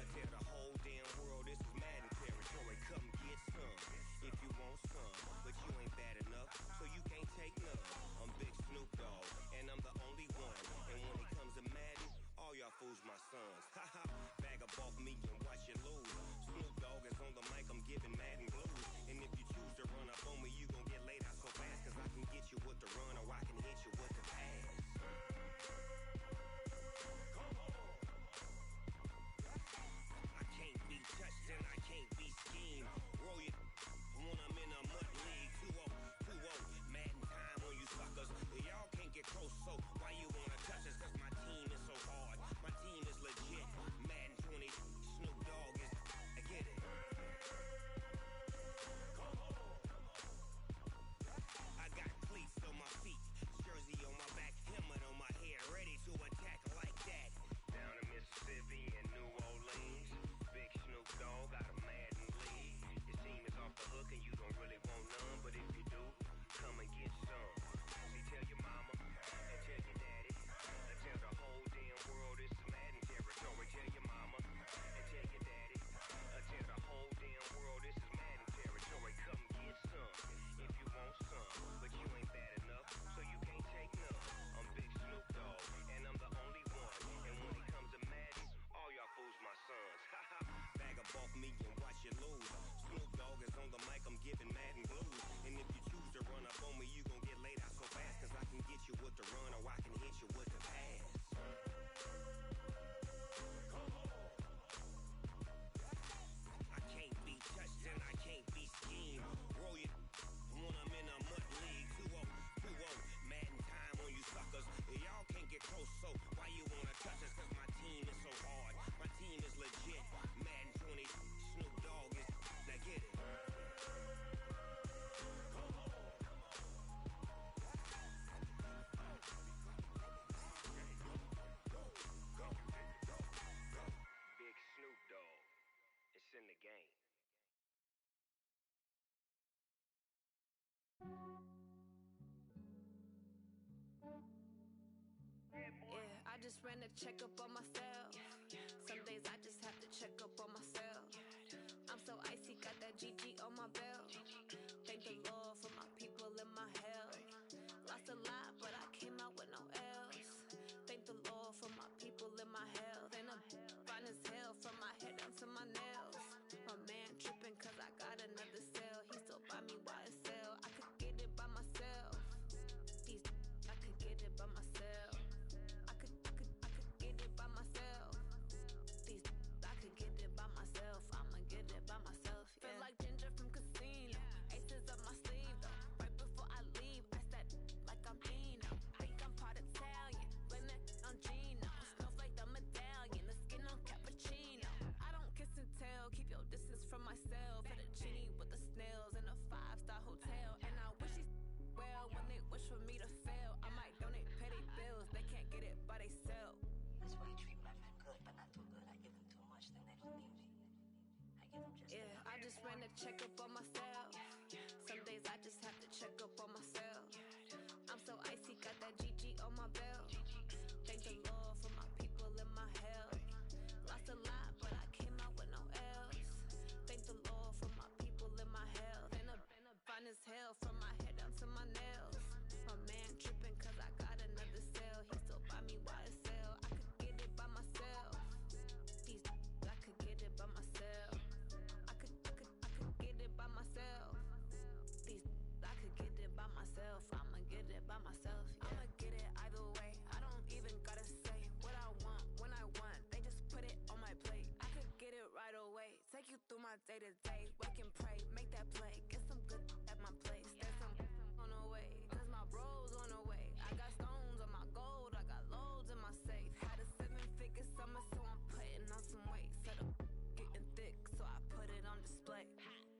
[SPEAKER 6] and tell the whole damn world this is Madden territory. Come get some if you want some, but you ain't bad enough, so you can't take none. I'm Big Snoop Dogg, and I'm the only one. And when it comes to Madden, all y'all fools my sons. Haha, bag up off me and watch you lose. Snoop Dogg is on the mic, I'm giving Madden blues. And if you choose to run up on me, you gon' get laid out so fast, cause I can get you with the run or I can hit you with the pass. I can't be touched and I can't be schemed. Roll you when I'm in a mud league. 2-0, Madden time on you suckers. Y'all can't get close, so why you wanna touch us? Cause my team is so hard. My team is legit. Madden 20, Snoop Dogg is, I get it. I got cleats on my feet, jersey on my back, helmet on my head, ready to attack like that. Down in Mississippi and New Orleans, Big Snoop Dogg got a Madden league. His team is off the hook and you don't really want none, but if you do, come and get some. See, tell your mama and tell your daddy and tell the whole damn world this is Madden territory. Tell your mama and tell your daddy and tell the whole damn world this is Madden territory. Come get some if you want some, but you ain't bad enough, so you can't take none. I'm Big Snoop Dogg, and I'm the only one. And when it comes to Madden, all y'all fools my sons. Haha, bag up off me and watch you lose. Snoop Dogg is on the mic, I'm giving Madden blues. And if you choose to run up on me, you gon' get laid out so fast, cause I can get you with the run or I can hit you with the pass. I can't be touched and I can't be schemed. Roll you when I'm in a mud league. 2-0, Madden time on you suckers. Y'all can't get close, so why you wanna touch us? Cause my team is so hard. My team is legit. Madden 20, Snoop Dogg is, now get it. Big Snoop Dogg, it's in the game.
[SPEAKER 7] Yeah, I just ran a checkup on myself. Some days I just have to check up on myself. I'm so icy, got that GG on my belt. Thank the Lord for my people in my health. Lost a lot, but I came out with no L's. Thank the Lord for my people in my health. And I'm fine as hell from my head down to my nails. My man tripping cause I got another cell. He still buy me YSL. I could get it by myself. These I could get it by myself. I could get it by myself. These I could get it by myself. I'ma get it by myself. Yeah. Feel like Ginger from Casino. Aces up my sleeve though. Right before I leave, I start like I'm Dino. Think I'm part Italian. Blame that on Gino. Snowflake the medallion. The skin on cappuccino. I don't kiss and tell. Keep your distance from myself. At a genie with the snails in a 5-star hotel. And I wish he's well when they wish for me to fail. I might donate petty bills. They can't get it by themselves.
[SPEAKER 8] That's why you treat my men good, but not too good. I give them too much, then they don't need me. I give them just
[SPEAKER 7] yeah, I just ran a checkup on myself. Some days I just have to check up on myself. I'm so icy, got that GG on my belt. Thank the Lord for my people in my health. Lost a lot, but I came out with no L's. Thank the Lord for my people in my health. And I'm fine as hell from my head down to my nails. My man tripping cause I got another cell. He still buy me YSL. I could get it by myself. These I could get it by myself. I could get it by myself. These I could get it by myself. I'ma get it by myself. Yeah. I'ma get it either way. I don't even gotta say what I want when I want. They just put it on my plate. I could get it right away. Take you through my day to day. Wake and pray, make that play. Get some good at my place. There's some on the way. Cause my bro's on the way. I got stones on my gold. I got loads in my safe. Had a 7-figure summer, so I'm putting on some weight. Set up getting thick, so I put it on display.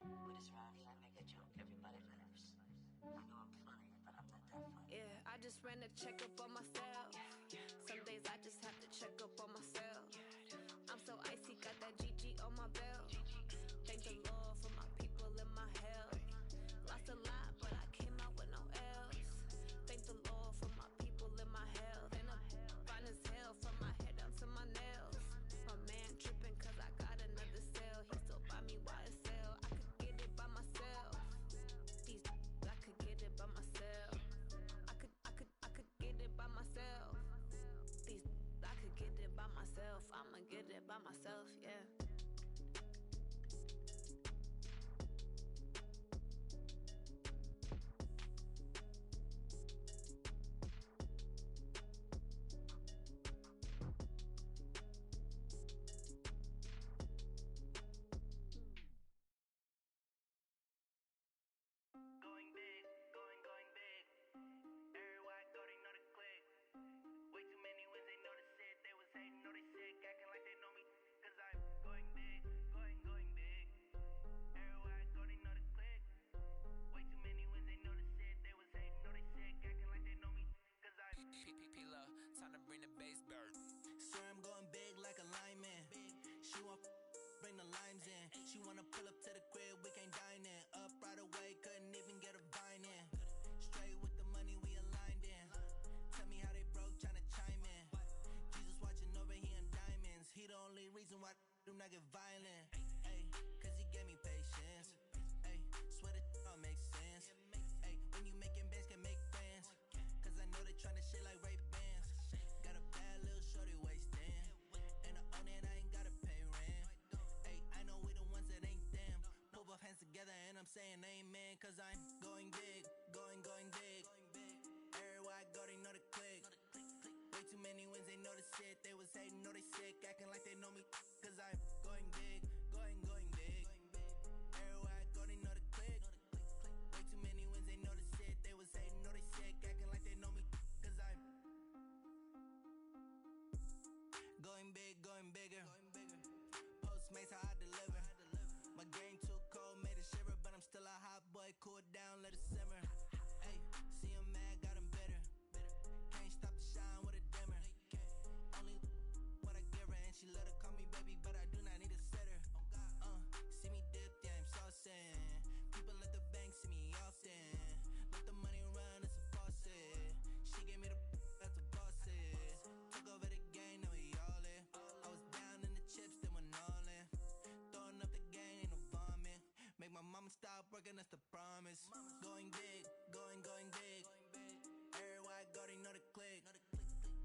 [SPEAKER 8] with this round here, I make a joke. Everybody laughs. I know I'm funny, but I'm not that funny.
[SPEAKER 7] Yeah, I just ran a checkup on myself. Some days I just have to check up on myself. I'm so icy, got that GG on my belt. Thank the Lord for my people.
[SPEAKER 5] She wanna pull up to the crib, we can't dine in. Up right away, couldn't even get a vine in. Straight with the money, we aligned in. Tell me how they broke, tryna chime in. Jesus watching over, he in diamonds. He the only reason why do not get violent. Ay, cause he gave me patience. Ay, swear that all makes sense. Ay, when you making bands, can make friends. Cause I know they tryna shit like Ray-Bans. Got a bad little shorty wasting. And I own it, I ain't gotta pay rent. Ay, I know we the ones that ain't them. Put both hands together and I'm saying amen. Cause I'm going big, going big. Everywhere I go, they know the click. Way too many wins, they know the shit. They was hating, know they sick, acting like they know me. Cause I'm going big, going big. Everywhere I go, they know the click. Way too many wins, they know the shit. They was hating, know they sick, acting like they know me. Cause I'm going big, going bigger. Postmates, how I deliver. My game too cold, made it shiver. But I'm still a hot boy, cool it down, let it simmer. Hey, see him mad, got him bitter. Can't stop the shine with a dimmer. Only what I give her, and she let her call me baby, but I do not need a sitter. See me dip, yeah, I'm saucing. People at the bank see me often. Let the money run, it's a faucet. She gave me the that's a boss it. Took over the game, now we all in. I was down in the chips, then went all in. Throwing up the game, ain't no vomit. Make my mama stop working, that's the promise. Going big, going big. Everywhere I go, they know the click.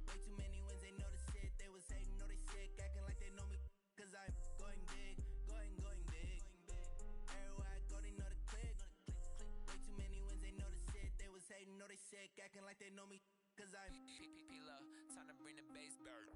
[SPEAKER 5] Way too many wins, they know the shit. They was hating, know they sick, acting like they know me. Cause I'm going big, going big. Everywhere I go, they know the click. Way too many wins, they know the shit. They was hating, know they sick, acting like they know me. Cause I'm
[SPEAKER 9] P-Love, time to bring the bass back.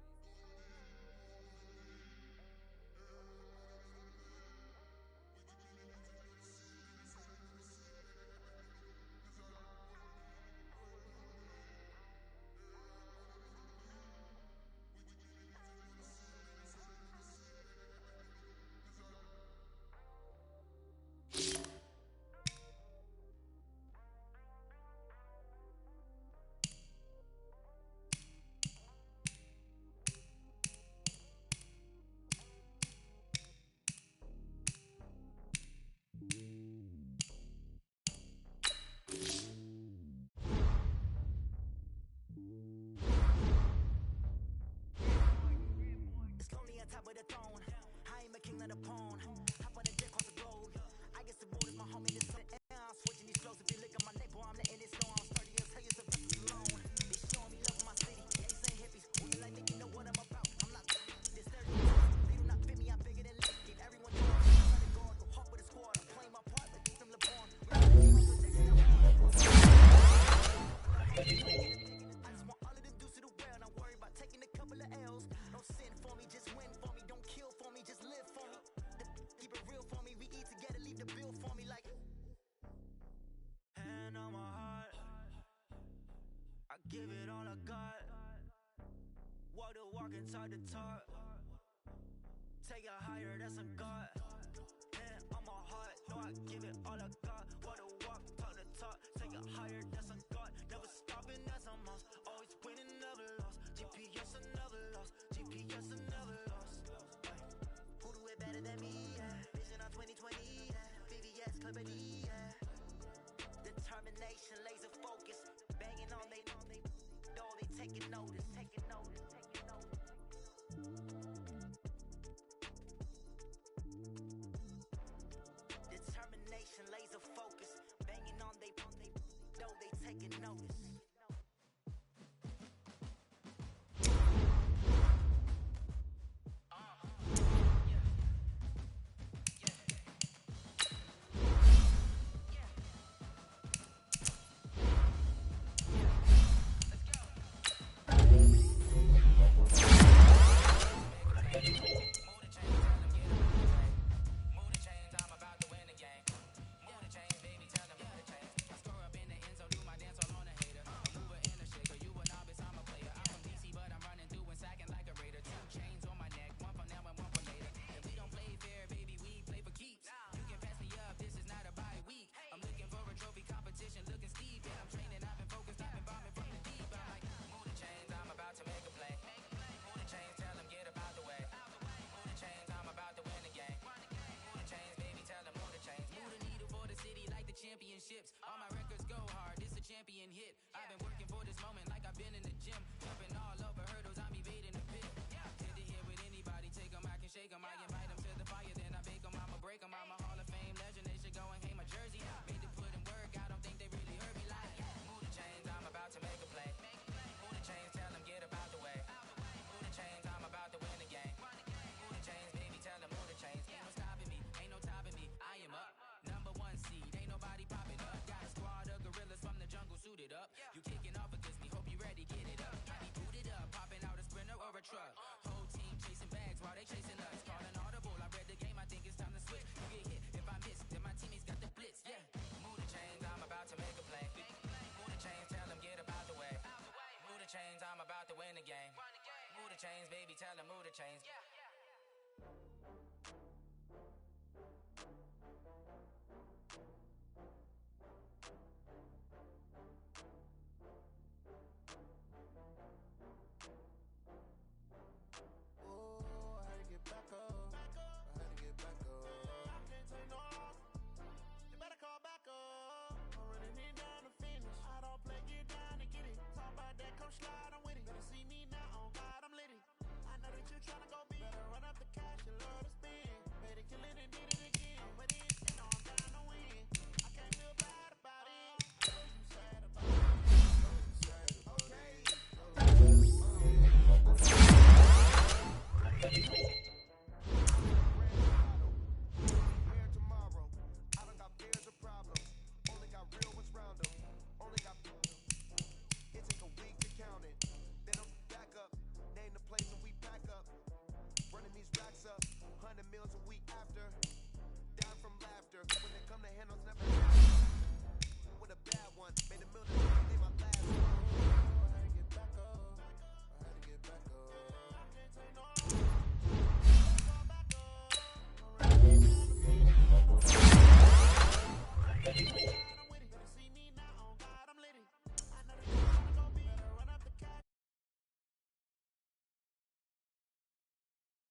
[SPEAKER 5] It's lonely on top of the throne. I ain't a king of the pawn. Hop on the dick across the globe. I guess the road is my homie. This something. I'm switching these flows. If you look at my neck, boy, I'm letting it slow. I'm 30 years, tell you it's a alone. They showing me love for my city. Ain't saying hippies. Who you like, think you know what I'm about? I'm not this 30 years. They do not fit me. I'm bigger than life. Give everyone to I'm trying to guard. Go hard with the squad. I'm playing my part, but from LeBron. I just want all of them dudes to the world. I'm worried about taking a couple of L's. Don't sin for me, just win for me. Don't kill for me, just live for me. Keep it real for me. We eat together, leave the bill for me like. Hand on my heart, I give it all I got. Walk the walk and talk the talk. Take it higher, that's a God. Hand on my heart, no, I give it all I got. Walk the walk, talk the talk. Take it higher, that's a God. Never stopping, that's a must. Always winning, never lost. GPS, I never lost. GPS, I never lost. Who do it better than me? Yeah. Vision on 2020. Yeah. VVS, Clippity. Yeah. Determination, laser focus. Banging on they though they taking notice. Determination, laser focus. Banging on they though they taking notice. the building.